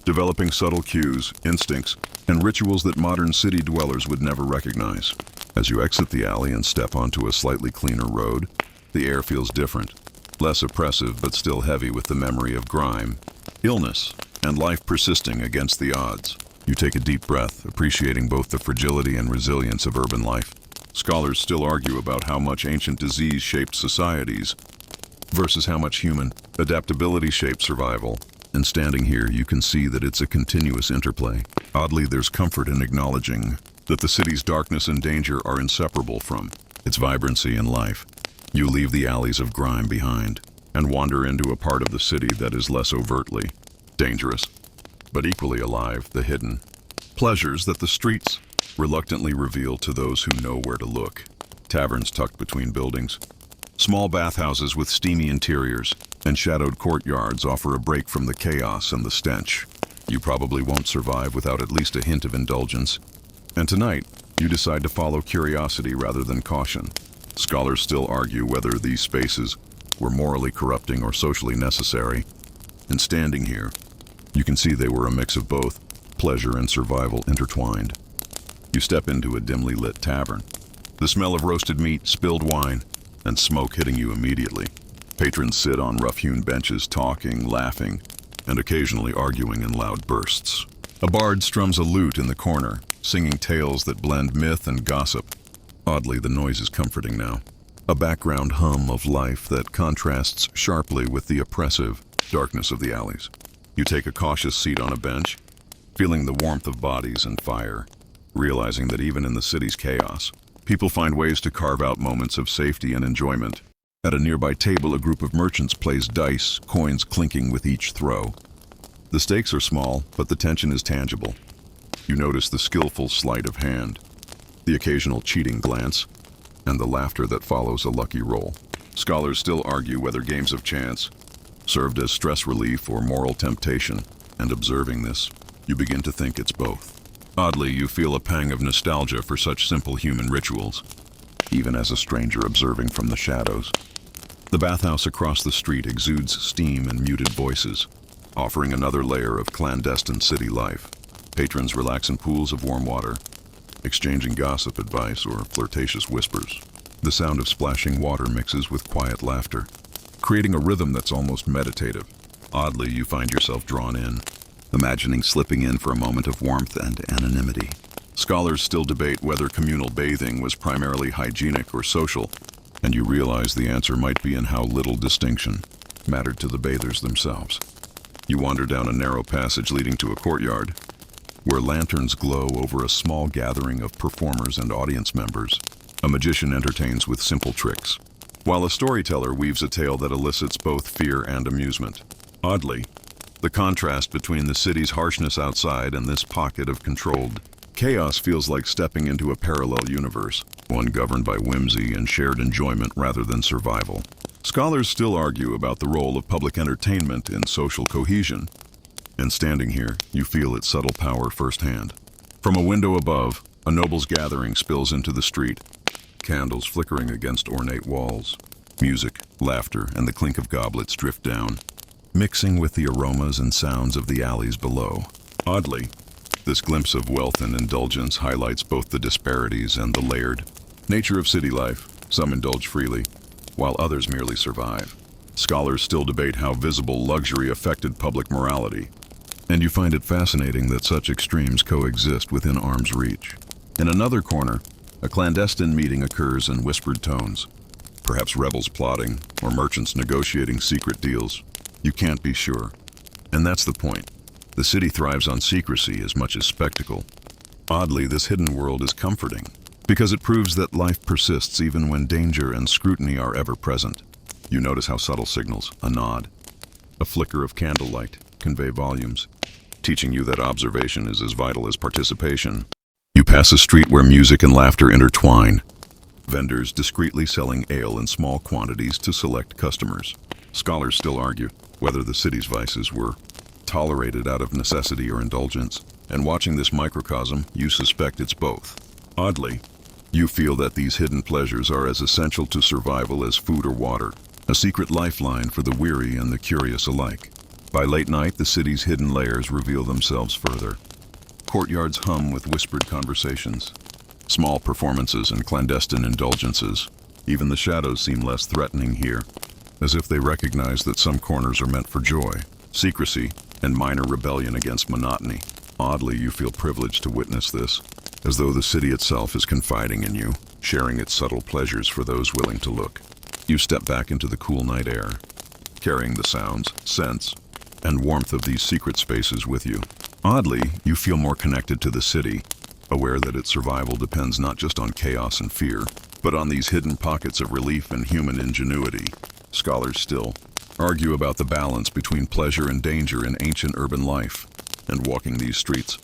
developing subtle cues, instincts, and rituals that modern city dwellers would never recognize. As you exit the alley and step onto a slightly cleaner road, the air feels different, less oppressive but still heavy with the memory of grime, illness, and life persisting against the odds. You take a deep breath, appreciating both the fragility and resilience of urban life. Scholars still argue about how much ancient disease shaped societies versus how much human adaptability shaped survival. And standing here, you can see that it's a continuous interplay. Oddly, there's comfort in acknowledging that the city's darkness and danger are inseparable from its vibrancy and life. You leave the alleys of grime behind and wander into a part of the city that is less overtly dangerous, but equally alive, the hidden pleasures that the streets reluctantly reveal to those who know where to look. Taverns tucked between buildings, small bathhouses with steamy interiors, and shadowed courtyards offer a break from the chaos and the stench. You probably won't survive without at least a hint of indulgence. And tonight, you decide to follow curiosity rather than caution. Scholars still argue whether these spaces were morally corrupting or socially necessary. And standing here, you can see they were a mix of both, pleasure and survival intertwined. You step into a dimly lit tavern, the smell of roasted meat, spilled wine, and smoke hitting you immediately. Patrons sit on rough-hewn benches, talking, laughing, and occasionally arguing in loud bursts. A bard strums a lute in the corner, singing tales that blend myth and gossip. Oddly, the noise is comforting now, a background hum of life that contrasts sharply with the oppressive darkness of the alleys. You take a cautious seat on a bench, feeling the warmth of bodies and fire, realizing that even in the city's chaos, people find ways to carve out moments of safety and enjoyment. At a nearby table, a group of merchants plays dice, coins clinking with each throw. The stakes are small, but the tension is tangible. You notice the skillful sleight of hand, the occasional cheating glance, and the laughter that follows a lucky roll. Scholars still argue whether games of chance served as stress relief or moral temptation, and observing this, you begin to think it's both. Oddly, you feel a pang of nostalgia for such simple human rituals, even as a stranger observing from the shadows. The bathhouse across the street exudes steam and muted voices, offering another layer of clandestine city life. Patrons relax in pools of warm water, exchanging gossip, advice, or flirtatious whispers. The sound of splashing water mixes with quiet laughter, creating a rhythm that's almost meditative. Oddly, you find yourself drawn in, imagining slipping in for a moment of warmth and anonymity. Scholars still debate whether communal bathing was primarily hygienic or social, and you realize the answer might be in how little distinction mattered to the bathers themselves. You wander down a narrow passage leading to a courtyard, where lanterns glow over a small gathering of performers and audience members. A magician entertains with simple tricks, while a storyteller weaves a tale that elicits both fear and amusement. Oddly, the contrast between the city's harshness outside and this pocket of controlled chaos feels like stepping into a parallel universe, one governed by whimsy and shared enjoyment rather than survival. Scholars still argue about the role of public entertainment in social cohesion, and standing here, you feel its subtle power firsthand. From a window above, a noble's gathering spills into the street, candles flickering against ornate walls. Music, laughter, and the clink of goblets drift down, mixing with the aromas and sounds of the alleys below. Oddly, this glimpse of wealth and indulgence highlights both the disparities and the layered nature of city life. Some indulge freely, while others merely survive. Scholars still debate how visible luxury affected public morality, and you find it fascinating that such extremes coexist within arm's reach. In another corner, a clandestine meeting occurs in whispered tones, perhaps rebels plotting or merchants negotiating secret deals. You can't be sure. And that's the point. The city thrives on secrecy as much as spectacle. Oddly, this hidden world is comforting, because it proves that life persists even when danger and scrutiny are ever present. You notice how subtle signals, a nod, a flicker of candlelight, convey volumes, teaching you that observation is as vital as participation. You pass a street where music and laughter intertwine, vendors discreetly selling ale in small quantities to select customers. Scholars still argue whether the city's vices were tolerated out of necessity or indulgence, and watching this microcosm, you suspect it's both. Oddly, you feel that these hidden pleasures are as essential to survival as food or water, a secret lifeline for the weary and the curious alike. By late night, the city's hidden layers reveal themselves further. Courtyards hum with whispered conversations, small performances and clandestine indulgences. Even the shadows seem less threatening here, as if they recognize that some corners are meant for joy. secrecy, and minor rebellion against monotony. Oddly, you feel privileged to witness this, as though the city itself is confiding in you, sharing its subtle pleasures for those willing to look. You step back into the cool night air, carrying the sounds, scents, and warmth of these secret spaces with you. Oddly, you feel more connected to the city, aware that its survival depends not just on chaos and fear, but on these hidden pockets of relief and human ingenuity. Scholars still argue about the balance between pleasure and danger in ancient urban life, and walking these streets,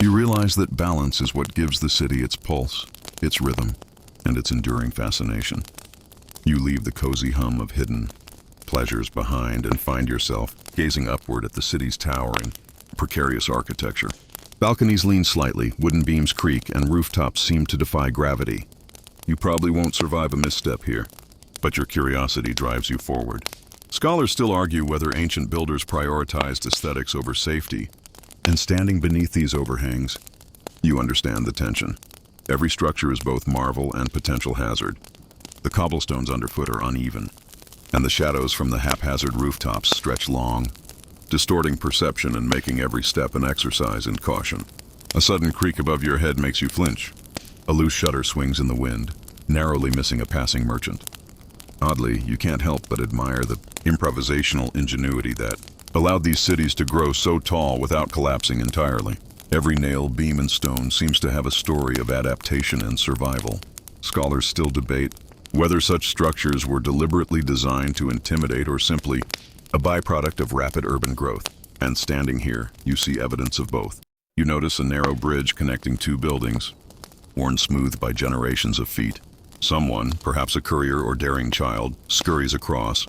you realize that balance is what gives the city its pulse, its rhythm, and its enduring fascination. You leave the cozy hum of hidden pleasures behind and find yourself gazing upward at the city's towering, precarious architecture. Balconies lean slightly, wooden beams creak, and rooftops seem to defy gravity. You probably won't survive a misstep here, but your curiosity drives you forward. Scholars still argue whether ancient builders prioritized aesthetics over safety, and standing beneath these overhangs, you understand the tension. Every structure is both marvel and potential hazard. The cobblestones underfoot are uneven, and the shadows from the haphazard rooftops stretch long, distorting perception and making every step an exercise in caution. A sudden creak above your head makes you flinch. A loose shutter swings in the wind, narrowly missing a passing merchant. Oddly, you can't help but admire the improvisational ingenuity that allowed these cities to grow so tall without collapsing entirely. Every nail, beam, and stone seems to have a story of adaptation and survival. Scholars still debate whether such structures were deliberately designed to intimidate or simply a byproduct of rapid urban growth. And standing here, you see evidence of both. You notice a narrow bridge connecting two buildings, worn smooth by generations of feet. Someone, perhaps a courier or daring child, scurries across,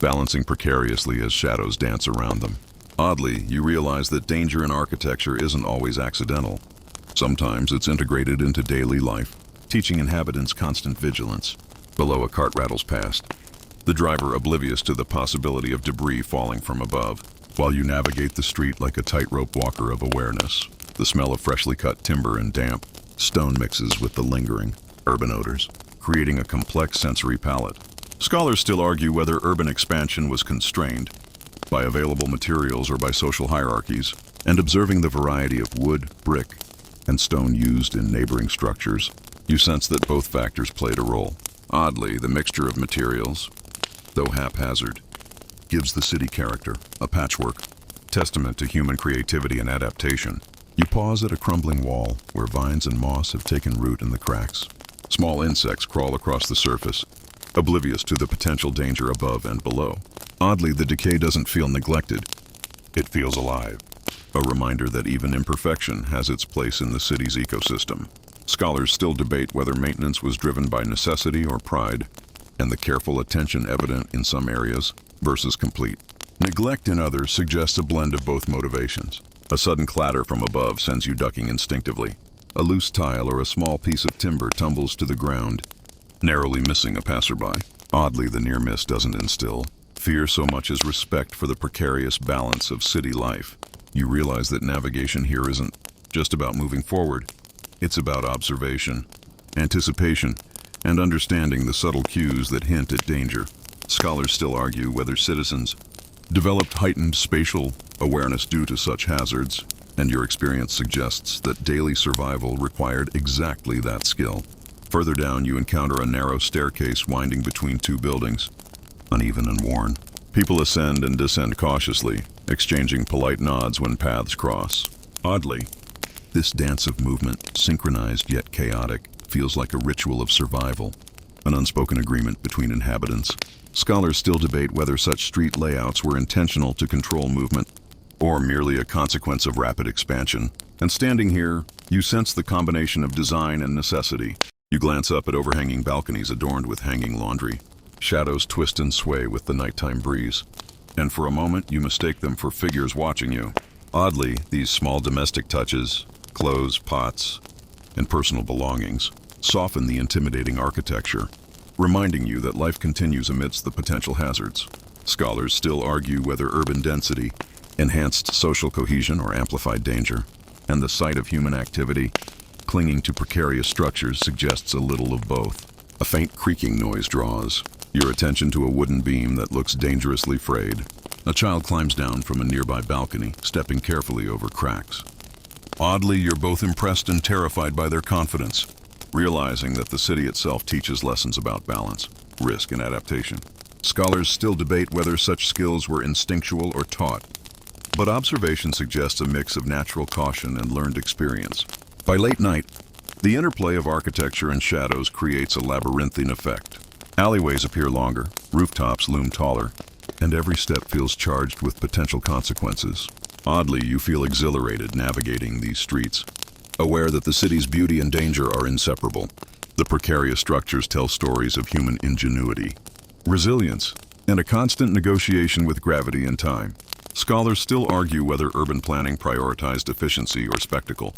balancing precariously as shadows dance around them. Oddly, you realize that danger in architecture isn't always accidental. Sometimes it's integrated into daily life, teaching inhabitants constant vigilance. Below, a cart rattles past, the driver oblivious to the possibility of debris falling from above, while you navigate the street like a tightrope walker of awareness. The smell of freshly cut timber and damp stone mixes with the lingering urban odors, creating a complex sensory palette. Scholars still argue whether urban expansion was constrained by available materials or by social hierarchies, and observing the variety of wood, brick, and stone used in neighboring structures, you sense that both factors played a role. Oddly, the mixture of materials, though haphazard, gives the city character, a patchwork, testament to human creativity and adaptation. You pause at a crumbling wall where vines and moss have taken root in the cracks. Small insects crawl across the surface, oblivious to the potential danger above and below. Oddly, the decay doesn't feel neglected. It feels alive, a reminder that even imperfection has its place in the city's ecosystem. Scholars still debate whether maintenance was driven by necessity or pride, and the careful attention evident in some areas versus complete neglect in others suggests a blend of both motivations. A sudden clatter from above sends you ducking instinctively. A loose tile or a small piece of timber tumbles to the ground, narrowly missing a passerby. Oddly, the near miss doesn't instill fear so much as respect for the precarious balance of city life. You realize that navigation here isn't just about moving forward. It's about observation, anticipation, and understanding the subtle cues that hint at danger. Scholars still argue whether citizens developed heightened spatial awareness due to such hazards, and your experience suggests that daily survival required exactly that skill. Further down, you encounter a narrow staircase winding between two buildings, uneven and worn. People ascend and descend cautiously, exchanging polite nods when paths cross. Oddly, this dance of movement, synchronized yet chaotic, feels like a ritual of survival, an unspoken agreement between inhabitants. Scholars still debate whether such street layouts were intentional to control movement or merely a consequence of rapid expansion. And standing here, you sense the combination of design and necessity. You glance up at overhanging balconies adorned with hanging laundry. Shadows twist and sway with the nighttime breeze, and for a moment you mistake them for figures watching you. Oddly, these small domestic touches, clothes, pots, and personal belongings, soften the intimidating architecture, reminding you that life continues amidst the potential hazards. Scholars still argue whether urban density enhanced social cohesion or amplified danger, and the sight of human activity clinging to precarious structures suggests a little of both. A faint creaking noise draws your attention to a wooden beam that looks dangerously frayed. A child climbs down from a nearby balcony, stepping carefully over cracks. Oddly, you're both impressed and terrified by their confidence, realizing that the city itself teaches lessons about balance, risk, and adaptation. Scholars still debate whether such skills were instinctual or taught, but observation suggests a mix of natural caution and learned experience. By late night, the interplay of architecture and shadows creates a labyrinthine effect. Alleyways appear longer, rooftops loom taller, and every step feels charged with potential consequences. Oddly, you feel exhilarated navigating these streets, aware that the city's beauty and danger are inseparable. The precarious structures tell stories of human ingenuity, resilience, and a constant negotiation with gravity and time. Scholars still argue whether urban planning prioritized efficiency or spectacle.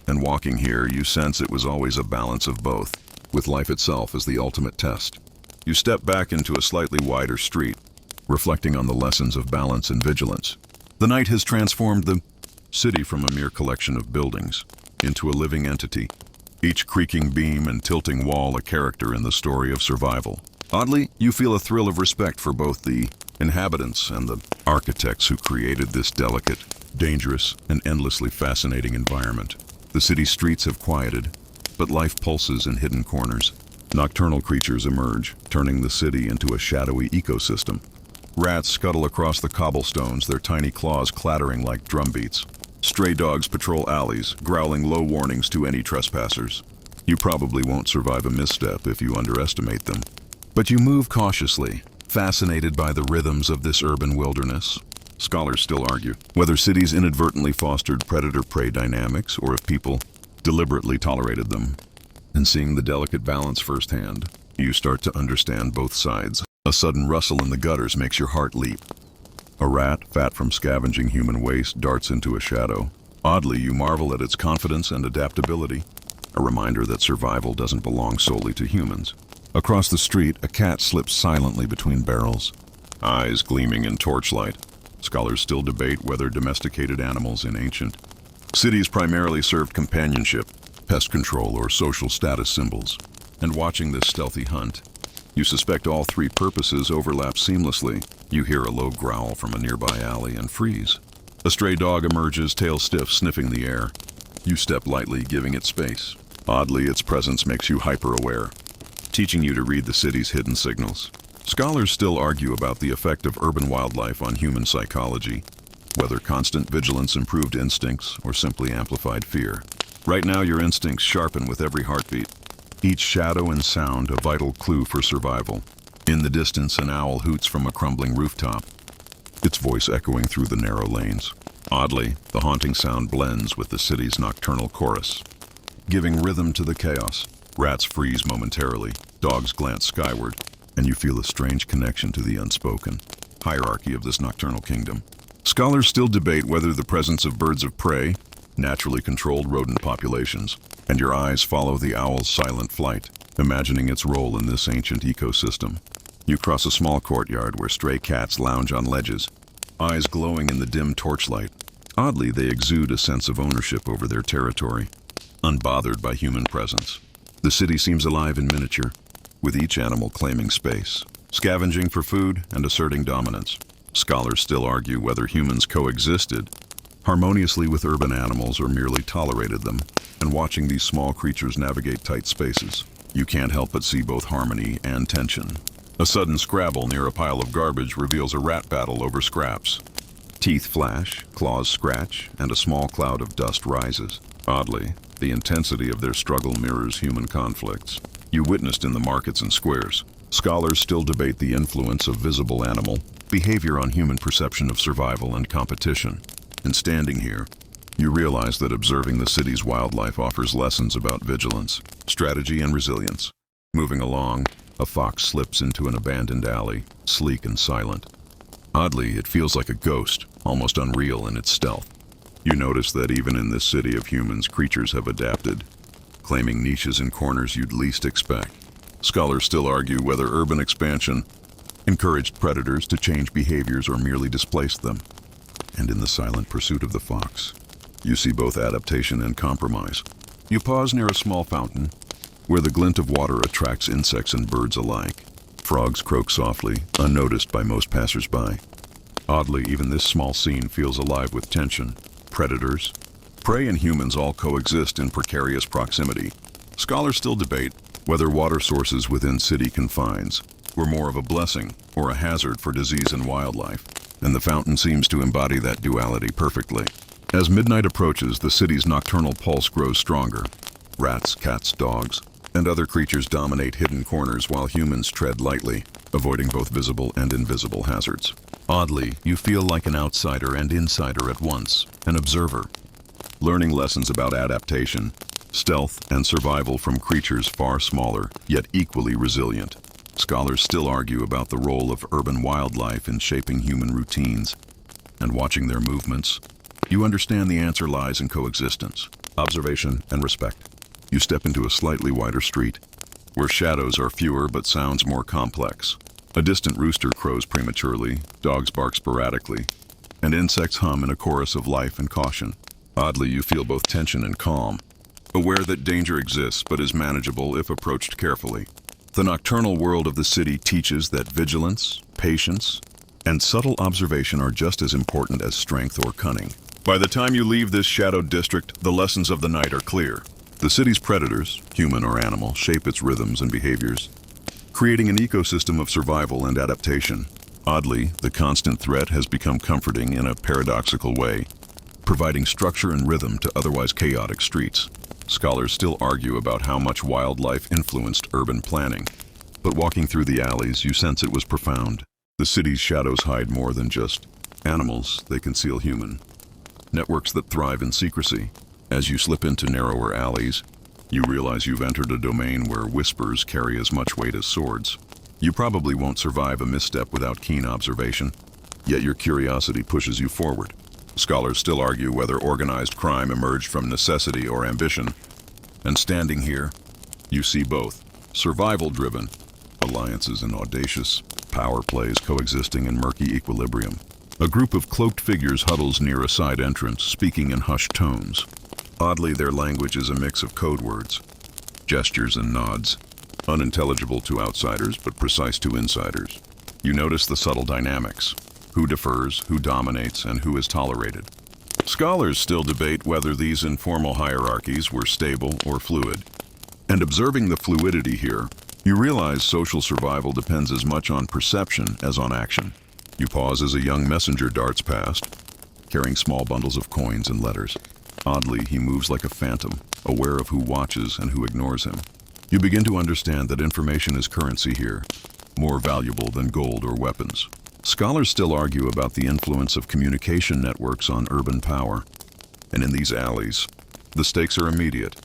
And walking here, you sense it was always a balance of both, with life itself as the ultimate test. You step back into a slightly wider street, reflecting on the lessons of balance and vigilance. The night has transformed the city from a mere collection of buildings into a living entity, each creaking beam and tilting wall a character in the story of survival. Oddly, you feel a thrill of respect for both the inhabitants and the architects who created this delicate, dangerous, and endlessly fascinating environment. The city's streets have quieted, but life pulses in hidden corners. Nocturnal creatures emerge, turning the city into a shadowy ecosystem. Rats scuttle across the cobblestones, their tiny claws clattering like drumbeats. Stray dogs patrol alleys, growling low warnings to any trespassers. You probably won't survive a misstep if you underestimate them. But you move cautiously, fascinated by the rhythms of this urban wilderness. Scholars still argue whether cities inadvertently fostered predator-prey dynamics or if people deliberately tolerated them. And seeing the delicate balance firsthand, you start to understand both sides. A sudden rustle in the gutters makes your heart leap. A rat, fat from scavenging human waste, darts into a shadow. Oddly, you marvel at its confidence and adaptability, a reminder that survival doesn't belong solely to humans. Across the street, a cat slips silently between barrels, eyes gleaming in torchlight. Scholars still debate whether domesticated animals in ancient cities primarily served companionship, pest control, or social status symbols. And watching this stealthy hunt, you suspect all three purposes overlap seamlessly. You hear a low growl from a nearby alley and freeze. A stray dog emerges, tail stiff, sniffing the air. You step lightly, giving it space. Oddly, its presence makes you hyper-aware, teaching you to read the city's hidden signals. Scholars still argue about the effect of urban wildlife on human psychology, whether constant vigilance improved instincts or simply amplified fear. Right now, your instincts sharpen with every heartbeat, each shadow and sound a vital clue for survival. In the distance, an owl hoots from a crumbling rooftop, its voice echoing through the narrow lanes. Oddly, the haunting sound blends with the city's nocturnal chorus, giving rhythm to the chaos. Rats freeze momentarily, dogs glance skyward, and you feel a strange connection to the unspoken hierarchy of this nocturnal kingdom. Scholars still debate whether the presence of birds of prey, naturally controlled rodent populations, and your eyes follow the owl's silent flight, imagining its role in this ancient ecosystem. You cross a small courtyard where stray cats lounge on ledges, eyes glowing in the dim torchlight. Oddly, they exude a sense of ownership over their territory, unbothered by human presence. The city seems alive in miniature, with each animal claiming space, scavenging for food and asserting dominance. Scholars still argue whether humans coexisted harmoniously with urban animals or merely tolerated them. And watching these small creatures navigate tight spaces, you can't help but see both harmony and tension. A sudden scrabble near a pile of garbage reveals a rat battle over scraps. Teeth flash, claws scratch, and a small cloud of dust rises. Oddly, the intensity of their struggle mirrors human conflicts you witnessed in the markets and squares. Scholars still debate the influence of visible animal behavior on human perception of survival and competition. And standing here, you realize that observing the city's wildlife offers lessons about vigilance, strategy, and resilience. Moving along, a fox slips into an abandoned alley, sleek and silent. Oddly, it feels like a ghost, almost unreal in its stealth. You notice that even in this city of humans, creatures have adapted, claiming niches and corners you'd least expect. Scholars still argue whether urban expansion encouraged predators to change behaviors or merely displaced them. And in the silent pursuit of the fox, you see both adaptation and compromise. You pause near a small fountain, where the glint of water attracts insects and birds alike. Frogs croak softly, unnoticed by most passers-by. Oddly, even this small scene feels alive with tension. Predators, prey and humans all coexist in precarious proximity. Scholars still debate whether water sources within city confines were more of a blessing or a hazard for disease and wildlife, and the fountain seems to embody that duality perfectly. As midnight approaches, the city's nocturnal pulse grows stronger. Rats, cats, dogs, and other creatures dominate hidden corners while humans tread lightly, avoiding both visible and invisible hazards. Oddly, you feel like an outsider and insider at once, an observer, learning lessons about adaptation, stealth, and survival from creatures far smaller, yet equally resilient. Scholars still argue about the role of urban wildlife in shaping human routines, and watching their movements, you understand the answer lies in coexistence, observation, and respect. You step into a slightly wider street, where shadows are fewer but sounds more complex. A distant rooster crows prematurely, dogs bark sporadically, and insects hum in a chorus of life and caution. Oddly, you feel both tension and calm, aware that danger exists but is manageable if approached carefully. The nocturnal world of the city teaches that vigilance, patience, and subtle observation are just as important as strength or cunning. By the time you leave this shadowed district, the lessons of the night are clear. The city's predators, human or animal, shape its rhythms and behaviors, creating an ecosystem of survival and adaptation. Oddly, the constant threat has become comforting in a paradoxical way, providing structure and rhythm to otherwise chaotic streets. Scholars still argue about how much wildlife influenced urban planning, but walking through the alleys, you sense it was profound. The city's shadows hide more than just animals, they conceal human networks that thrive in secrecy. As you slip into narrower alleys, you realize you've entered a domain where whispers carry as much weight as swords. You probably won't survive a misstep without keen observation, yet your curiosity pushes you forward. Scholars still argue whether organized crime emerged from necessity or ambition, and standing here, you see both. Survival-driven alliances and audacious power plays coexisting in murky equilibrium. A group of cloaked figures huddles near a side entrance, speaking in hushed tones. Oddly, their language is a mix of code words, gestures and nods, unintelligible to outsiders but precise to insiders. You notice the subtle dynamics: who defers, who dominates, and who is tolerated. Scholars still debate whether these informal hierarchies were stable or fluid. And observing the fluidity here, you realize social survival depends as much on perception as on action. You pause as a young messenger darts past, carrying small bundles of coins and letters. Oddly, he moves like a phantom, aware of who watches and who ignores him. You begin to understand that information is currency here, more valuable than gold or weapons. Scholars still argue about the influence of communication networks on urban power. And in these alleys, the stakes are immediate.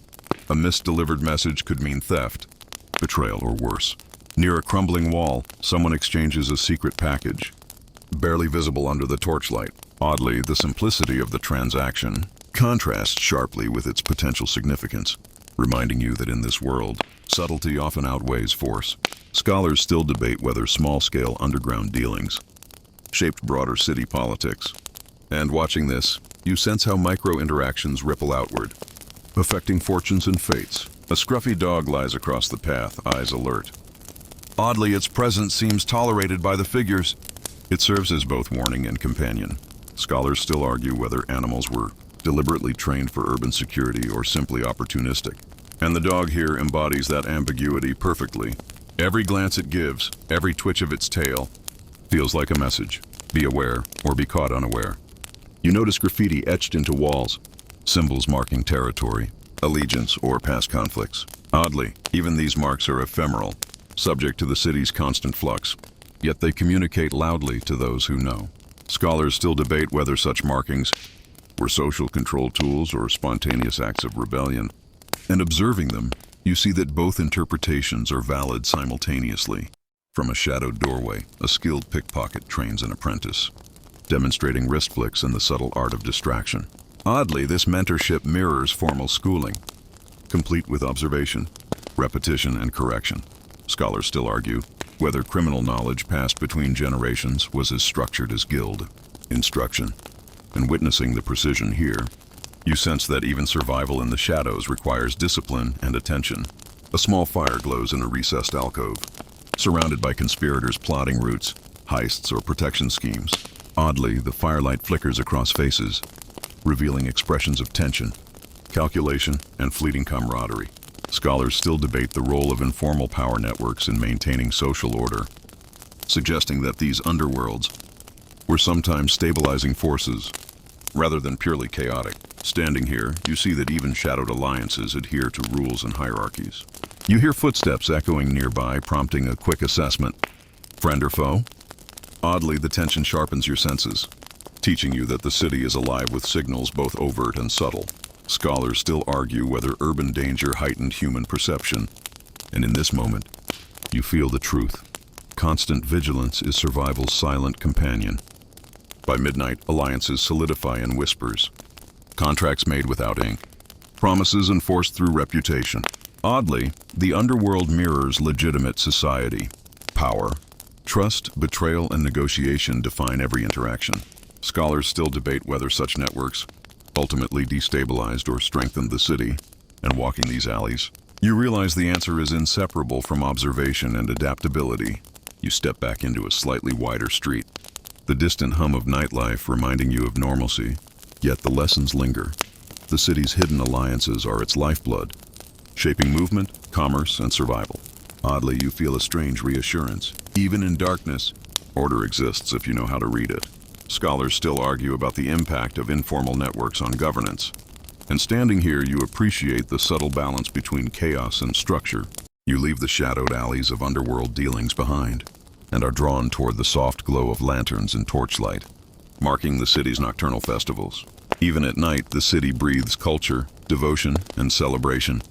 A misdelivered message could mean theft, betrayal, or worse. Near a crumbling wall, someone exchanges a secret package, barely visible under the torchlight. Oddly, the simplicity of the transaction contrasts sharply with its potential significance, reminding you that in this world, subtlety often outweighs force. Scholars still debate whether small-scale underground dealings shaped broader city politics. And watching this, you sense how micro-interactions ripple outward, affecting fortunes and fates. A scruffy dog lies across the path, eyes alert. Oddly, its presence seems tolerated by the figures. It serves as both warning and companion. Scholars still argue whether animals were deliberately trained for urban security or simply opportunistic. And the dog here embodies that ambiguity perfectly. Every glance it gives, every twitch of its tail, feels like a message. Be aware or be caught unaware. You notice graffiti etched into walls, symbols marking territory, allegiance, or past conflicts. Oddly, even these marks are ephemeral, subject to the city's constant flux, yet they communicate loudly to those who know. Scholars still debate whether such markings were social control tools or spontaneous acts of rebellion. And observing them, you see that both interpretations are valid simultaneously. From a shadowed doorway, a skilled pickpocket trains an apprentice, demonstrating wrist flicks and the subtle art of distraction. Oddly, this mentorship mirrors formal schooling, complete with observation, repetition, and correction. Scholars still argue whether criminal knowledge passed between generations was as structured as guild instruction. And witnessing the precision here, you sense that even survival in the shadows requires discipline and attention. A small fire glows in a recessed alcove, surrounded by conspirators plotting routes, heists, or protection schemes. Oddly, the firelight flickers across faces, revealing expressions of tension, calculation, and fleeting camaraderie. Scholars still debate the role of informal power networks in maintaining social order, suggesting that these underworlds were sometimes stabilizing forces rather than purely chaotic. Standing here, you see that even shadowed alliances adhere to rules and hierarchies. You hear footsteps echoing nearby, prompting a quick assessment. Friend or foe? Oddly, the tension sharpens your senses, teaching you that the city is alive with signals both overt and subtle. Scholars still argue whether urban danger heightened human perception, and in this moment, you feel the truth. Constant vigilance is survival's silent companion. By midnight, alliances solidify in whispers. Contracts made without ink. Promises enforced through reputation. Oddly, the underworld mirrors legitimate society. Power, trust, betrayal, and negotiation define every interaction. Scholars still debate whether such networks ultimately destabilized or strengthened the city. And walking these alleys, you realize the answer is inseparable from observation and adaptability. You step back into a slightly wider street, the distant hum of nightlife reminding you of normalcy, yet the lessons linger. The city's hidden alliances are its lifeblood, shaping movement, commerce, and survival. Oddly, you feel a strange reassurance. Even in darkness, order exists if you know how to read it. Scholars still argue about the impact of informal networks on governance. And standing here, you appreciate the subtle balance between chaos and structure. You leave the shadowed alleys of underworld dealings behind, and are drawn toward the soft glow of lanterns and torchlight, marking the city's nocturnal festivals. Even at night, the city breathes culture, devotion, and celebration.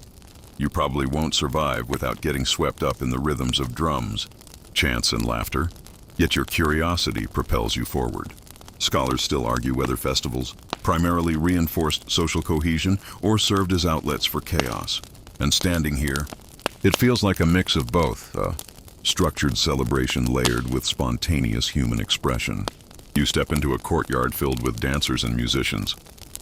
You probably won't survive without getting swept up in the rhythms of drums, chants, and laughter, yet your curiosity propels you forward. Scholars still argue whether festivals primarily reinforced social cohesion or served as outlets for chaos. And standing here, it feels like a mix of both, a structured celebration layered with spontaneous human expression. You step into a courtyard filled with dancers and musicians,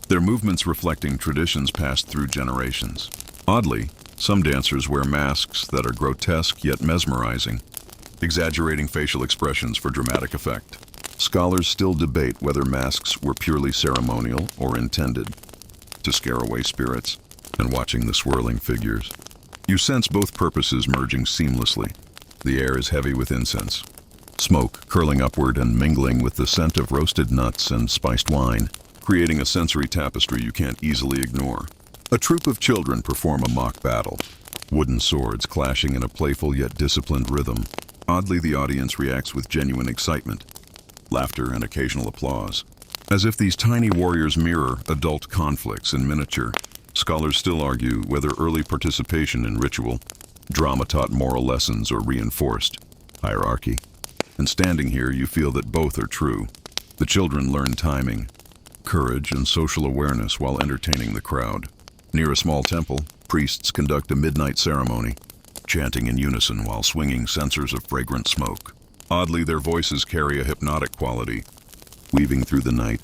their movements reflecting traditions passed through generations. Oddly, some dancers wear masks that are grotesque yet mesmerizing, exaggerating facial expressions for dramatic effect. Scholars still debate whether masks were purely ceremonial or intended to scare away spirits. And watching the swirling figures, you sense both purposes merging seamlessly. The air is heavy with incense, smoke curling upward and mingling with the scent of roasted nuts and spiced wine, creating a sensory tapestry you can't easily ignore. A troop of children perform a mock battle, wooden swords clashing in a playful yet disciplined rhythm. Oddly, the audience reacts with genuine excitement, laughter, and occasional applause, as if these tiny warriors mirror adult conflicts in miniature. Scholars still argue whether early participation in ritual, drama taught moral lessons or reinforced hierarchy. And standing here, you feel that both are true. The children learn timing, courage, and social awareness while entertaining the crowd. Near a small temple, priests conduct a midnight ceremony, chanting in unison while swinging censers of fragrant smoke. Oddly, their voices carry a hypnotic quality, weaving through the night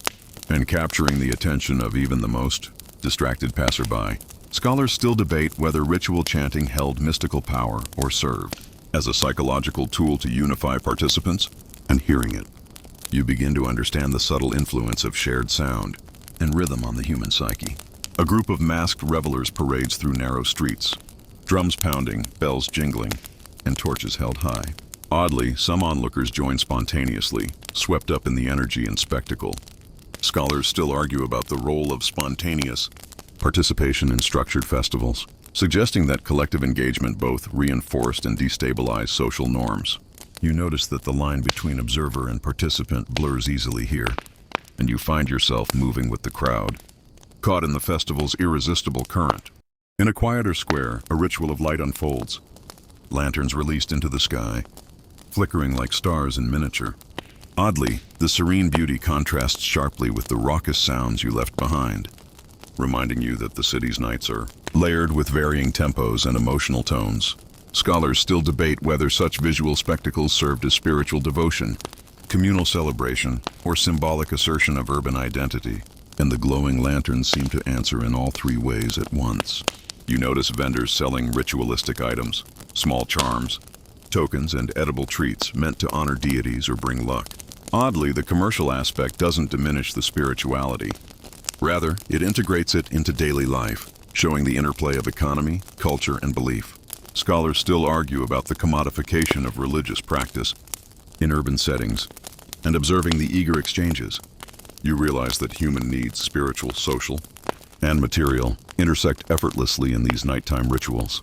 and capturing the attention of even the most distracted passerby. Scholars still debate whether ritual chanting held mystical power or served as a psychological tool to unify participants. And hearing it, you begin to understand the subtle influence of shared sound and rhythm on the human psyche. A group of masked revelers parades through narrow streets, drums pounding, bells jingling, and torches held high. Oddly, some onlookers join spontaneously, swept up in the energy and spectacle. Scholars still argue about the role of spontaneous participation in structured festivals, suggesting that collective engagement both reinforced and destabilized social norms. You notice that the line between observer and participant blurs easily here, and you find yourself moving with the crowd, caught in the festival's irresistible current. In a quieter square, a ritual of light unfolds, lanterns released into the sky, flickering like stars in miniature. Oddly, the serene beauty contrasts sharply with the raucous sounds you left behind, reminding you that the city's nights are layered with varying tempos and emotional tones. Scholars still debate whether such visual spectacles served as spiritual devotion, communal celebration, or symbolic assertion of urban identity. And the glowing lanterns seem to answer in all three ways at once. You notice vendors selling ritualistic items, small charms, tokens, and edible treats meant to honor deities or bring luck. Oddly, the commercial aspect doesn't diminish the spirituality. Rather, it integrates it into daily life, showing the interplay of economy, culture, and belief. Scholars still argue about the commodification of religious practice in urban settings, and observing the eager exchanges, you realize that human needs, spiritual, social, and material, intersect effortlessly in these nighttime rituals.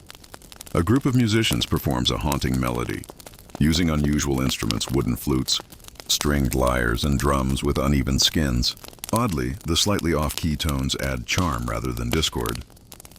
A group of musicians performs a haunting melody, using unusual instruments, wooden flutes, stringed lyres, and drums with uneven skins. Oddly, the slightly off-key tones add charm rather than discord,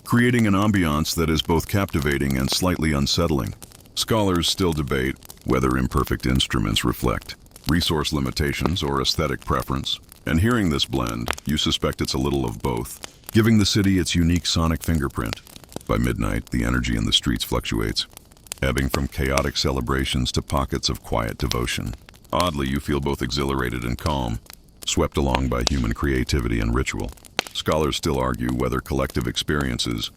creating an ambiance that is both captivating and slightly unsettling. Scholars still debate whether imperfect instruments reflect resource limitations or aesthetic preference, and hearing this blend, you suspect it's a little of both, giving the city its unique sonic fingerprint. By midnight, the energy in the streets fluctuates, ebbing from chaotic celebrations to pockets of quiet devotion. Oddly, you feel both exhilarated and calm, swept along by human creativity and ritual. Scholars still argue whether collective experiences,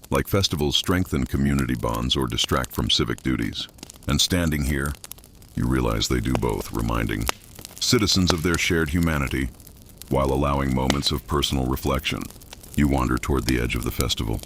like festivals, strengthen community bonds or distract from civic duties. And standing here, you realize they do both, reminding citizens of their shared humanity, while allowing moments of personal reflection. You wander toward the edge of the festival,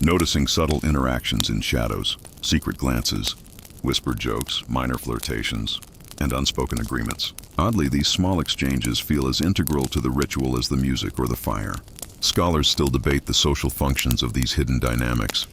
noticing subtle interactions in shadows, secret glances, whispered jokes, minor flirtations, and unspoken agreements. Oddly, these small exchanges feel as integral to the ritual as the music or the fire. Scholars still debate the social functions of these hidden dynamics,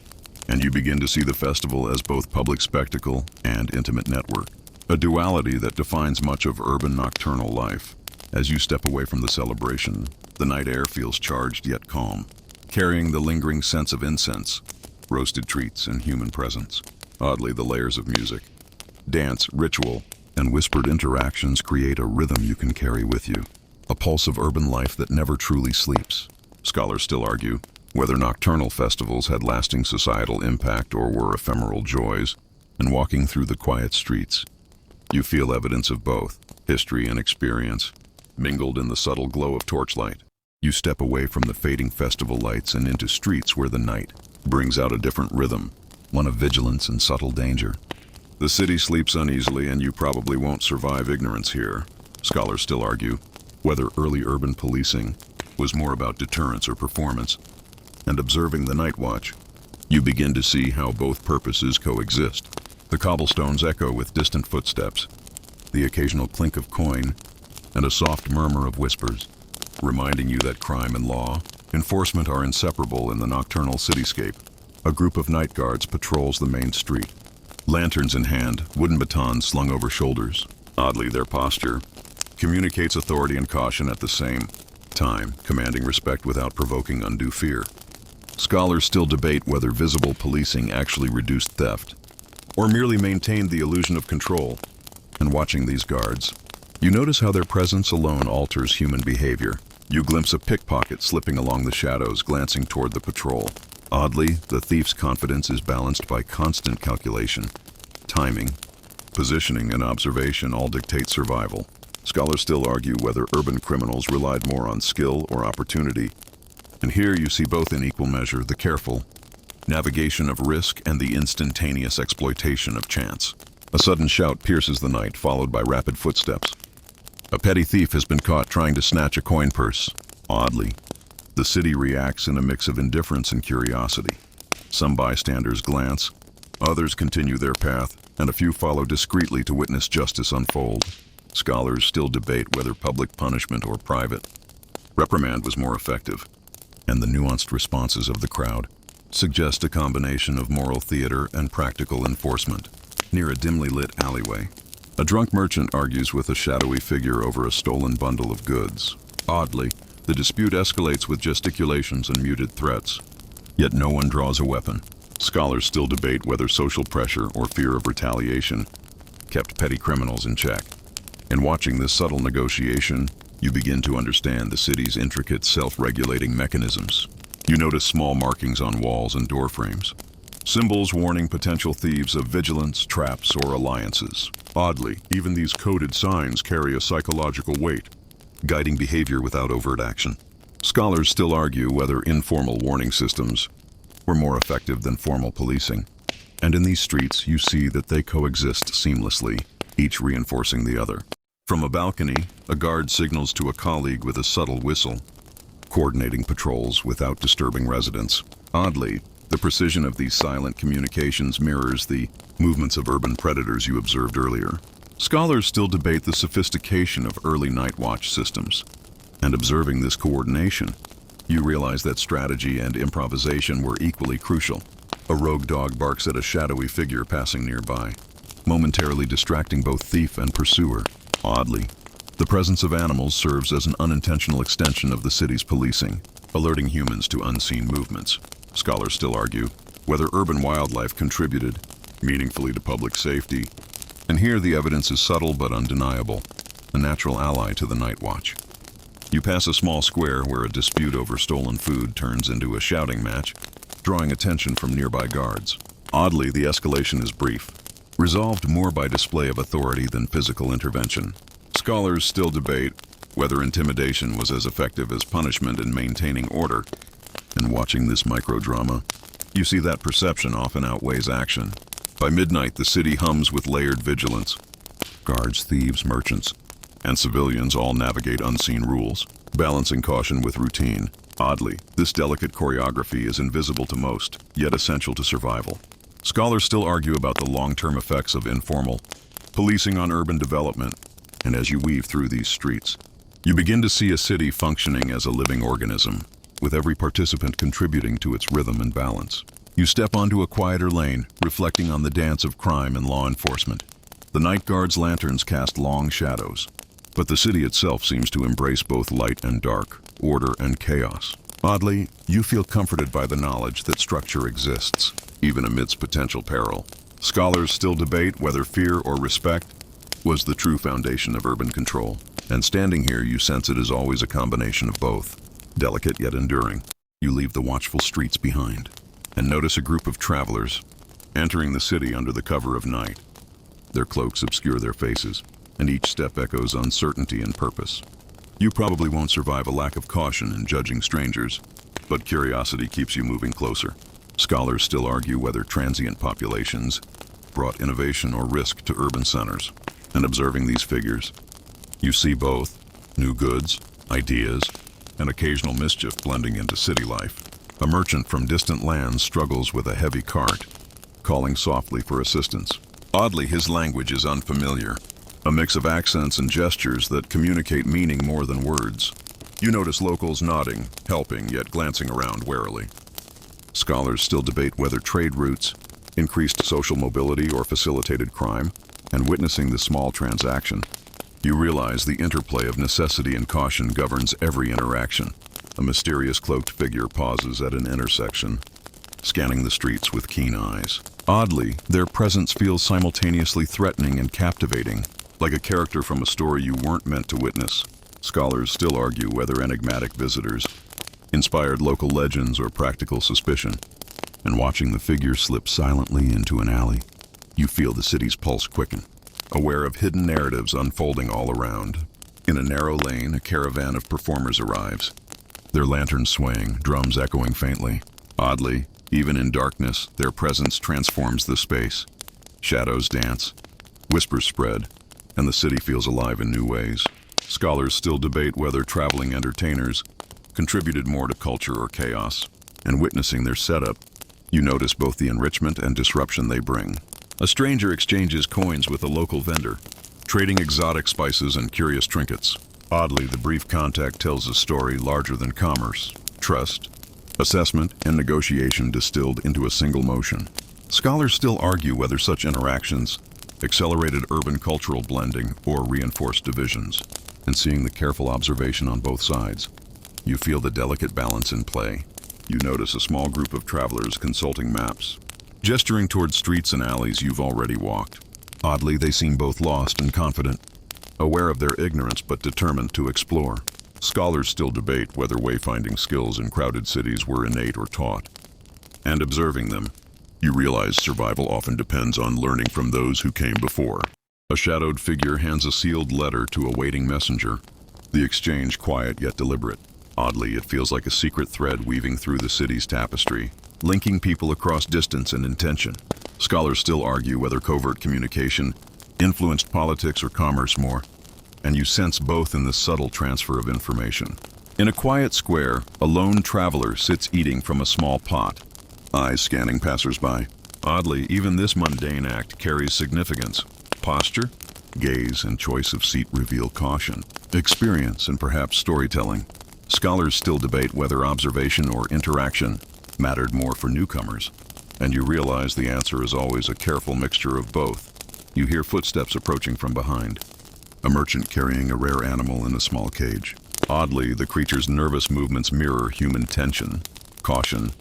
and you begin to see the festival as both public spectacle and intimate network, a duality that defines much of urban nocturnal life. As you step away from the celebration, the night air feels charged yet calm, carrying the lingering sense of incense, roasted treats, and human presence. Oddly, the layers of music, dance, ritual, and whispered interactions create a rhythm you can carry with you, a pulse of urban life that never truly sleeps. Scholars still argue whether nocturnal festivals had lasting societal impact or were ephemeral joys, and walking through the quiet streets, you feel evidence of both, history and experience, mingled in the subtle glow of torchlight. You step away from the fading festival lights and into streets where the night brings out a different rhythm, one of vigilance and subtle danger. The city sleeps uneasily, and you probably won't survive ignorance here. Scholars still argue whether early urban policing was more about deterrence or performance, and observing the night watch, you begin to see how both purposes coexist. The cobblestones echo with distant footsteps, the occasional clink of coin, and a soft murmur of whispers, reminding you that crime and law enforcement are inseparable in the nocturnal cityscape. A group of night guards patrols the main street, lanterns in hand, wooden batons slung over shoulders. Oddly, their posture communicates authority and caution at the same time, commanding respect without provoking undue fear. Scholars still debate whether visible policing actually reduced theft, or merely maintained the illusion of control. And watching these guards, you notice how their presence alone alters human behavior. You glimpse a pickpocket slipping along the shadows, glancing toward the patrol. Oddly, the thief's confidence is balanced by constant calculation. Timing, positioning, and observation all dictate survival. Scholars still argue whether urban criminals relied more on skill or opportunity. And here you see both in equal measure the careful navigation of risk and the instantaneous exploitation of chance. A sudden shout pierces the night, followed by rapid footsteps. A petty thief has been caught trying to snatch a coin purse. Oddly, the city reacts in a mix of indifference and curiosity. Some bystanders glance, others continue their path, and a few follow discreetly to witness justice unfold. Scholars still debate whether public punishment or private reprimand was more effective, and the nuanced responses of the crowd suggest a combination of moral theater and practical enforcement. Near a dimly lit alleyway, a drunk merchant argues with a shadowy figure over a stolen bundle of goods. Oddly, the dispute escalates with gesticulations and muted threats, yet no one draws a weapon. Scholars still debate whether social pressure or fear of retaliation kept petty criminals in check. In watching this subtle negotiation, you begin to understand the city's intricate self-regulating mechanisms. You notice small markings on walls and door frames, symbols warning potential thieves of vigilance, traps, or alliances. Oddly, even these coded signs carry a psychological weight, guiding behavior without overt action. Scholars still argue whether informal warning systems were more effective than formal policing. And in these streets, you see that they coexist seamlessly, each reinforcing the other. From a balcony, a guard signals to a colleague with a subtle whistle, coordinating patrols without disturbing residents. Oddly, the precision of these silent communications mirrors the movements of urban predators you observed earlier. Scholars still debate the sophistication of early night watch systems. And observing this coordination, you realize that strategy and improvisation were equally crucial. A rogue dog barks at a shadowy figure passing nearby, momentarily distracting both thief and pursuer. Oddly, the presence of animals serves as an unintentional extension of the city's policing, alerting humans to unseen movements. Scholars still argue whether urban wildlife contributed meaningfully to public safety. And here the evidence is subtle but undeniable, a natural ally to the night watch. You pass a small square where a dispute over stolen food turns into a shouting match, drawing attention from nearby guards. Oddly, the escalation is brief, resolved more by display of authority than physical intervention. Scholars still debate whether intimidation was as effective as punishment in maintaining order. And watching this microdrama, you see that perception often outweighs action. By midnight, the city hums with layered vigilance. Guards, thieves, merchants, and civilians all navigate unseen rules, balancing caution with routine. Oddly, this delicate choreography is invisible to most, yet essential to survival. Scholars still argue about the long-term effects of informal policing on urban development, and as you weave through these streets, you begin to see a city functioning as a living organism, with every participant contributing to its rhythm and balance. You step onto a quieter lane, reflecting on the dance of crime and law enforcement. The night guard's lanterns cast long shadows, but the city itself seems to embrace both light and dark, order and chaos. Oddly, you feel comforted by the knowledge that structure exists, even amidst potential peril. Scholars still debate whether fear or respect was the true foundation of urban control. And standing here, you sense it is always a combination of both. Delicate yet enduring, you leave the watchful streets behind and notice a group of travelers entering the city under the cover of night. Their cloaks obscure their faces, and each step echoes uncertainty and purpose. You probably won't survive a lack of caution in judging strangers, but curiosity keeps you moving closer. Scholars still argue whether transient populations brought innovation or risk to urban centers. And observing these figures, you see both new goods, ideas, and occasional mischief blending into city life. A merchant from distant lands struggles with a heavy cart, calling softly for assistance. Oddly, his language is unfamiliar, a mix of accents and gestures that communicate meaning more than words. You notice locals nodding, helping, yet glancing around warily. Scholars still debate whether trade routes increased social mobility or facilitated crime, and witnessing this small transaction, you realize the interplay of necessity and caution governs every interaction. A mysterious cloaked figure pauses at an intersection, scanning the streets with keen eyes. Oddly, their presence feels simultaneously threatening and captivating, like a character from a story you weren't meant to witness. Scholars still argue whether enigmatic visitors inspired local legends or practical suspicion. And watching the figure slip silently into an alley, you feel the city's pulse quicken, aware of hidden narratives unfolding all around. In a narrow lane, a caravan of performers arrives, their lanterns swaying, drums echoing faintly. Oddly, even in darkness, their presence transforms the space. Shadows dance, whispers spread, and the city feels alive in new ways. Scholars still debate whether traveling entertainers contributed more to culture or chaos. And witnessing their setup, you notice both the enrichment and disruption they bring. A stranger exchanges coins with a local vendor, trading exotic spices and curious trinkets. Oddly, the brief contact tells a story larger than commerce, trust, assessment, and negotiation distilled into a single motion. Scholars still argue whether such interactions accelerated urban cultural blending or reinforced divisions. And seeing the careful observation on both sides, you feel the delicate balance in play. You notice a small group of travelers consulting maps, gesturing toward streets and alleys you've already walked. Oddly, they seem both lost and confident, aware of their ignorance but determined to explore. Scholars still debate whether wayfinding skills in crowded cities were innate or taught. And observing them, you realize survival often depends on learning from those who came before. A shadowed figure hands a sealed letter to a waiting messenger, the exchange quiet yet deliberate. Oddly, it feels like a secret thread weaving through the city's tapestry, linking people across distance and intention. Scholars still argue whether covert communication influenced politics or commerce more, and you sense both in the subtle transfer of information. In a quiet square, a lone traveler sits eating from a small pot, eyes scanning passersby. Oddly, even this mundane act carries significance. Posture, gaze, and choice of seat reveal caution, experience, and perhaps storytelling. Scholars still debate whether observation or interaction mattered more for newcomers, and you realize the answer is always a careful mixture of both. You hear footsteps approaching from behind. A merchant carrying a rare animal in a small cage. Oddly, the creature's nervous movements mirror human tension, caution,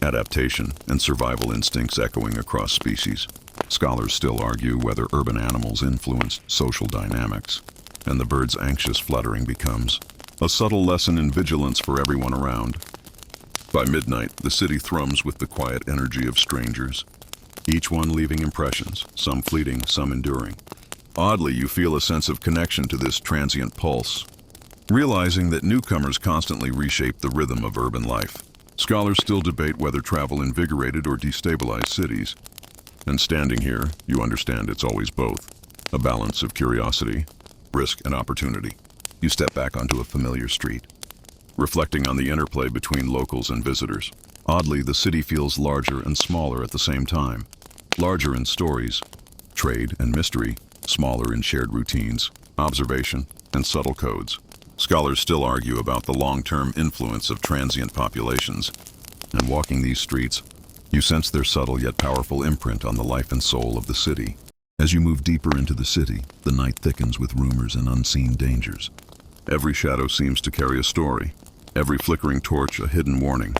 adaptation, and survival instincts echoing across species. Scholars still argue whether urban animals influenced social dynamics, and the bird's anxious fluttering becomes a subtle lesson in vigilance for everyone around. By midnight, the city thrums with the quiet energy of strangers, each one leaving impressions, some fleeting, some enduring. Oddly, you feel a sense of connection to this transient pulse, realizing that newcomers constantly reshape the rhythm of urban life. Scholars still debate whether travel invigorated or destabilized cities. And standing here, you understand it's always both. A balance of curiosity, risk, and opportunity. You step back onto a familiar street, reflecting on the interplay between locals and visitors. Oddly, the city feels larger and smaller at the same time. Larger in stories, trade, and mystery. Smaller in shared routines, observation, and subtle codes. Scholars still argue about the long-term influence of transient populations, and walking these streets, you sense their subtle yet powerful imprint on the life and soul of the city. As you move deeper into the city, the night thickens with rumors and unseen dangers. Every shadow seems to carry a story, every flickering torch a hidden warning.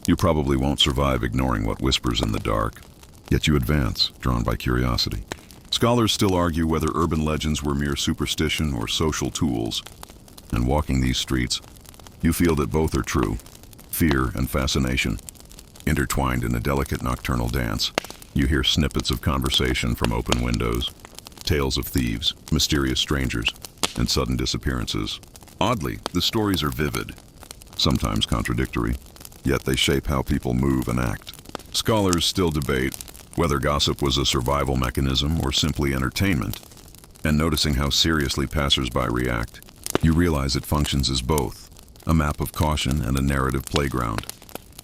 You probably won't survive ignoring what whispers in the dark, yet you advance, drawn by curiosity. Scholars still argue whether urban legends were mere superstition or social tools, and walking these streets, you feel that both are true. Fear and fascination, intertwined in a delicate nocturnal dance. You hear snippets of conversation from open windows, tales of thieves, mysterious strangers, and sudden disappearances. Oddly, the stories are vivid, sometimes contradictory, yet they shape how people move and act. Scholars still debate whether gossip was a survival mechanism or simply entertainment, and noticing how seriously passersby react, you realize it functions as both, a map of caution and a narrative playground.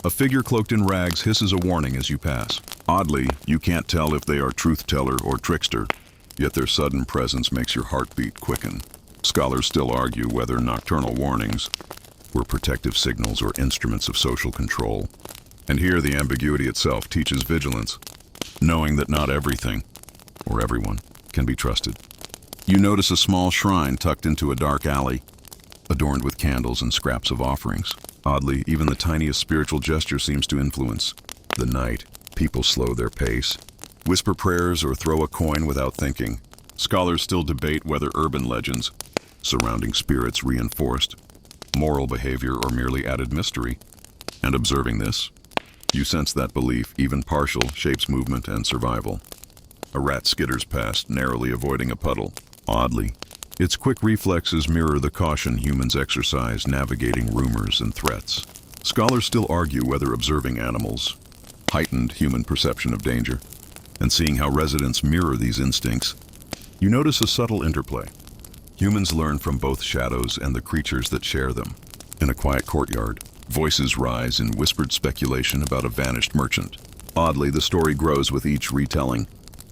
A figure cloaked in rags hisses a warning as you pass. Oddly, you can't tell if they are truth-teller or trickster, yet their sudden presence makes your heartbeat quicken. Scholars still argue whether nocturnal warnings were protective signals or instruments of social control. And here the ambiguity itself teaches vigilance, knowing that not everything, or everyone, can be trusted. You notice a small shrine tucked into a dark alley, adorned with candles and scraps of offerings. Oddly, even the tiniest spiritual gesture seems to influence the night. People slow their pace, whisper prayers, or throw a coin without thinking. Scholars still debate whether urban legends surrounding spirits reinforced moral behavior or merely added mystery. And observing this, you sense that belief, even partial, shapes movement and survival. A rat skitters past, narrowly avoiding a puddle. Oddly, its quick reflexes mirror the caution humans exercise navigating rumors and threats. Scholars still argue whether observing animals heightened human perception of danger, and seeing how residents mirror these instincts, you notice a subtle interplay. Humans learn from both shadows and the creatures that share them. In a quiet courtyard, voices rise in whispered speculation about a vanished merchant. Oddly, the story grows with each retelling,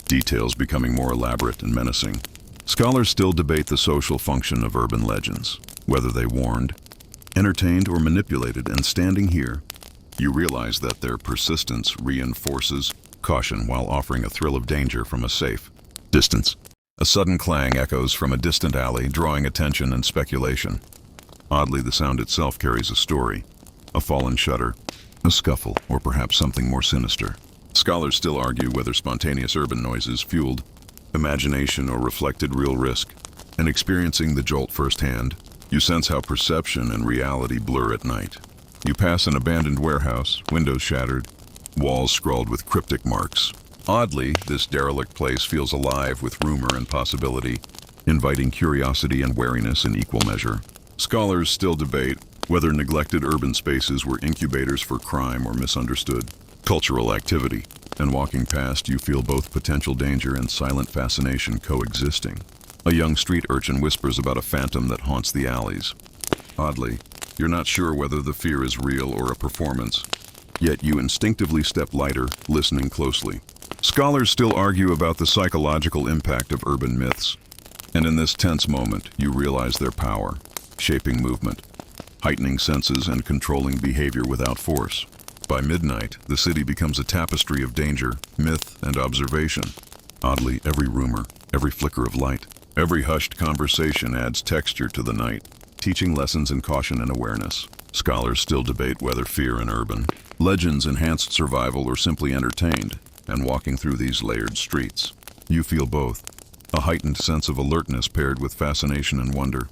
details becoming more elaborate and menacing. Scholars still debate the social function of urban legends, whether they warned, entertained, or manipulated, and standing here, you realize that their persistence reinforces caution while offering a thrill of danger from a safe distance. A sudden clang echoes from a distant alley, drawing attention and speculation. Oddly, the sound itself carries a story, a fallen shutter, a scuffle, or perhaps something more sinister. Scholars still argue whether spontaneous urban noises fueled imagination or reflected real risk. And experiencing the jolt firsthand, you sense how perception and reality blur at night. You pass an abandoned warehouse, windows shattered, walls scrawled with cryptic marks. Oddly, this derelict place feels alive with rumor and possibility, inviting curiosity and wariness in equal measure. Scholars still debate whether neglected urban spaces were incubators for crime or misunderstood cultural activity. And walking past, you feel both potential danger and silent fascination coexisting. A young street urchin whispers about a phantom that haunts the alleys. Oddly, you're not sure whether the fear is real or a performance, yet you instinctively step lighter, listening closely. Scholars still argue about the psychological impact of urban myths, and in this tense moment, you realize their power, shaping movement, heightening senses and controlling behavior without force. By midnight, the city becomes a tapestry of danger, myth, and observation. Oddly, every rumor, every flicker of light, every hushed conversation adds texture to the night, teaching lessons in caution and awareness. Scholars still debate whether fear and urban legends enhanced survival or simply entertained, and walking through these layered streets, you feel both, a heightened sense of alertness paired with fascination and wonder.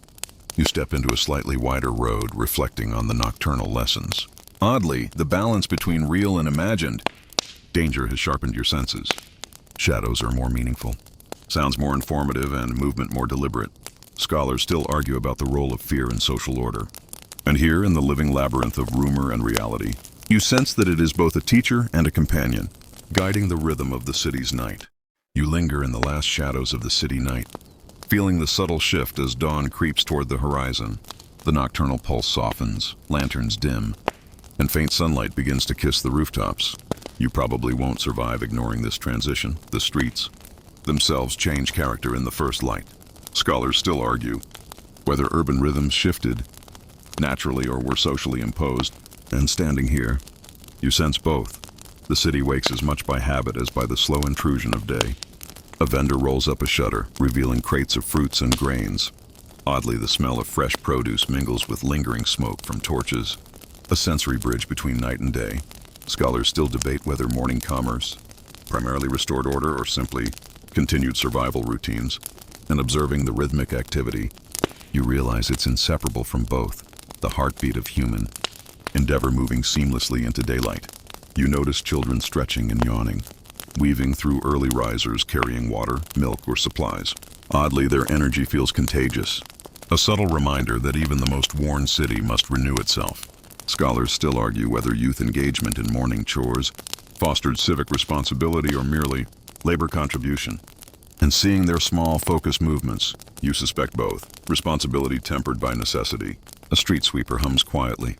You step into a slightly wider road, reflecting on the nocturnal lessons. Oddly, the balance between real and imagined danger has sharpened your senses. Shadows are more meaningful, sounds more informative, and movement more deliberate. Scholars still argue about the role of fear in social order. And here, in the living labyrinth of rumor and reality, you sense that it is both a teacher and a companion, guiding the rhythm of the city's night. You linger in the last shadows of the city night, feeling the subtle shift as dawn creeps toward the horizon. The nocturnal pulse softens, lanterns dim, and faint sunlight begins to kiss the rooftops. You probably won't survive ignoring this transition. The streets themselves change character in the first light. Scholars still argue whether urban rhythms shifted naturally or were socially imposed. And standing here, you sense both. The city wakes as much by habit as by the slow intrusion of day. A vendor rolls up a shutter, revealing crates of fruits and grains. Oddly, the smell of fresh produce mingles with lingering smoke from torches, a sensory bridge between night and day. Scholars still debate whether morning commerce primarily restored order or simply continued survival routines. And observing the rhythmic activity, you realize it's inseparable from both, the heartbeat of human endeavor moving seamlessly into daylight. You notice children stretching and yawning, weaving through early risers carrying water, milk, or supplies. Oddly, their energy feels contagious, a subtle reminder that even the most worn city must renew itself. Scholars still argue whether youth engagement in morning chores fostered civic responsibility or merely labor contribution. And seeing their small, focused movements, you suspect both, responsibility tempered by necessity. A street sweeper hums quietly,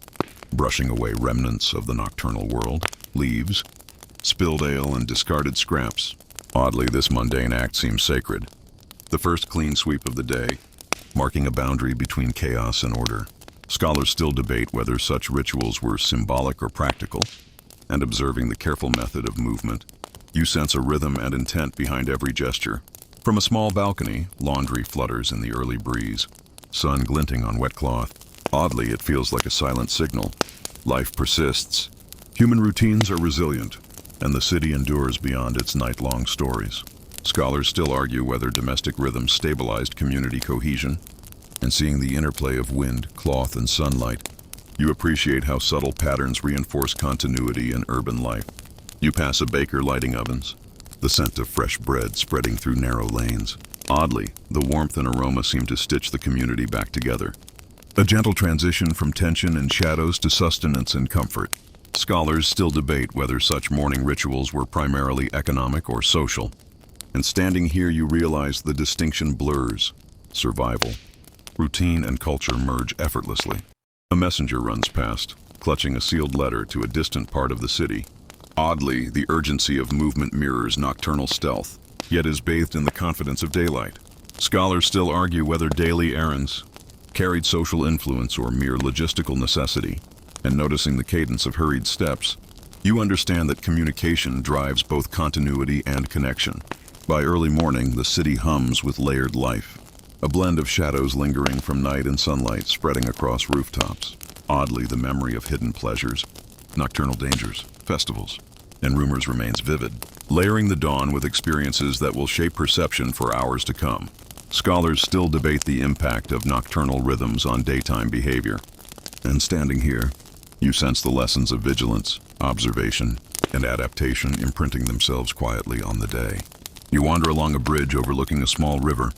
brushing away remnants of the nocturnal world, leaves, spilled ale, and discarded scraps. Oddly, this mundane act seems sacred. The first clean sweep of the day, marking a boundary between chaos and order. Scholars still debate whether such rituals were symbolic or practical, and observing the careful method of movement, you sense a rhythm and intent behind every gesture. From a small balcony, laundry flutters in the early breeze, sun glinting on wet cloth. Oddly, it feels like a silent signal. Life persists. Human routines are resilient, and the city endures beyond its night-long stories. Scholars still argue whether domestic rhythms stabilized community cohesion, and seeing the interplay of wind, cloth, and sunlight, you appreciate how subtle patterns reinforce continuity in urban life. You pass a baker lighting ovens, the scent of fresh bread spreading through narrow lanes. Oddly, the warmth and aroma seem to stitch the community back together. A gentle transition from tension and shadows to sustenance and comfort. Scholars still debate whether such morning rituals were primarily economic or social. And standing here, you realize the distinction blurs. Survival, routine, and culture merge effortlessly. A messenger runs past, clutching a sealed letter to a distant part of the city. Oddly, the urgency of movement mirrors nocturnal stealth, yet is bathed in the confidence of daylight. Scholars still argue whether daily errands carried social influence or mere logistical necessity, and noticing the cadence of hurried steps, you understand that communication drives both continuity and connection. By early morning, the city hums with layered life, a blend of shadows lingering from night and sunlight spreading across rooftops. Oddly, the memory of hidden pleasures, nocturnal dangers, festivals, and rumors remains vivid, layering the dawn with experiences that will shape perception for hours to come. Scholars still debate the impact of nocturnal rhythms on daytime behavior. And standing here, you sense the lessons of vigilance, observation, and adaptation imprinting themselves quietly on the day. You wander along a bridge overlooking a small river,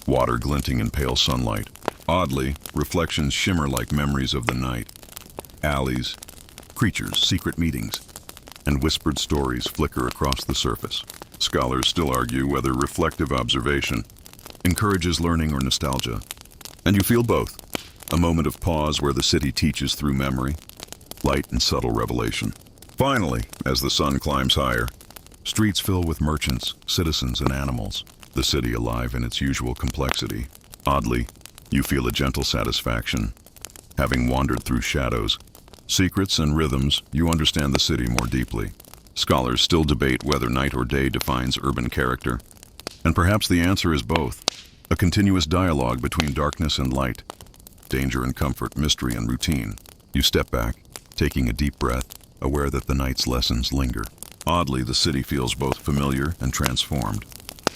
water glinting in pale sunlight. Oddly, reflections shimmer like memories of the night. Alleys, creatures, secret meetings, and whispered stories flicker across the surface. Scholars still argue whether reflective observation encourages learning or nostalgia. And you feel both. A moment of pause where the city teaches through memory, light and subtle revelation. Finally, as the sun climbs higher, streets fill with merchants, citizens, and animals, the city alive in its usual complexity. Oddly, you feel a gentle satisfaction. Having wandered through shadows, secrets, and rhythms, you understand the city more deeply. Scholars still debate whether night or day defines urban character. And perhaps the answer is both. A continuous dialogue between darkness and light, danger and comfort, mystery and routine. You step back, taking a deep breath, aware that the night's lessons linger. Oddly, the city feels both familiar and transformed.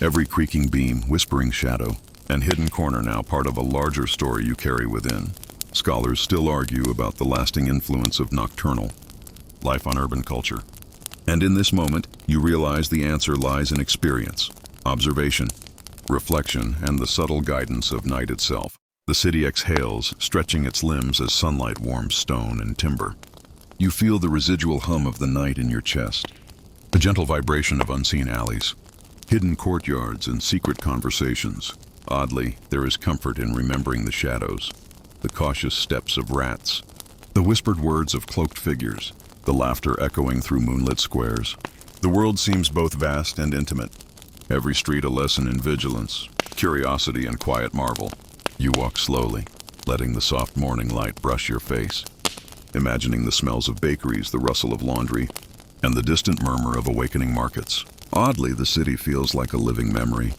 Every creaking beam, whispering shadow, and hidden corner now part of a larger story you carry within. Scholars still argue about the lasting influence of nocturnal life on urban culture. And in this moment, you realize the answer lies in experience, observation, reflection, and the subtle guidance of night itself. The city exhales, stretching its limbs as sunlight warms stone and timber. You feel the residual hum of the night in your chest, a gentle vibration of unseen alleys, hidden courtyards, and secret conversations. Oddly, there is comfort in remembering the shadows, the cautious steps of rats, the whispered words of cloaked figures, the laughter echoing through moonlit squares. The world seems both vast and intimate. Every street a lesson in vigilance, curiosity, and quiet marvel. You walk slowly, letting the soft morning light brush your face, imagining the smells of bakeries, the rustle of laundry, and the distant murmur of awakening markets. Oddly, the city feels like a living memory,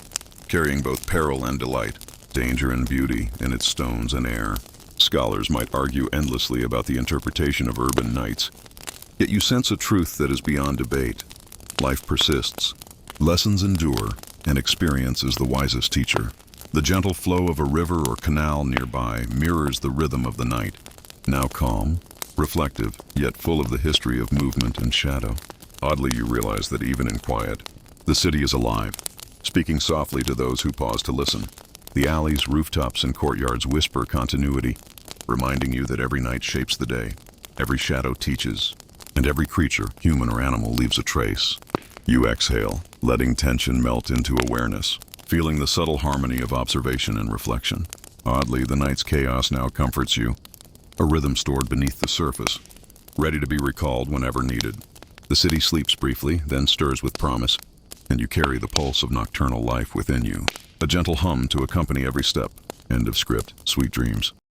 carrying both peril and delight, danger and beauty in its stones and air. Scholars might argue endlessly about the interpretation of urban nights, yet you sense a truth that is beyond debate. Life persists, lessons endure, and experience is the wisest teacher. The gentle flow of a river or canal nearby mirrors the rhythm of the night, now calm, reflective, yet full of the history of movement and shadow. Oddly, you realize that even in quiet, the city is alive, speaking softly to those who pause to listen. The alleys, rooftops, and courtyards whisper continuity, reminding you that every night shapes the day, every shadow teaches, and every creature, human or animal, leaves a trace. You exhale, letting tension melt into awareness, feeling the subtle harmony of observation and reflection. Oddly, the night's chaos now comforts you, a rhythm stored beneath the surface, ready to be recalled whenever needed. The city sleeps briefly, then stirs with promise, and you carry the pulse of nocturnal life within you. A gentle hum to accompany every step. End of script. Sweet dreams.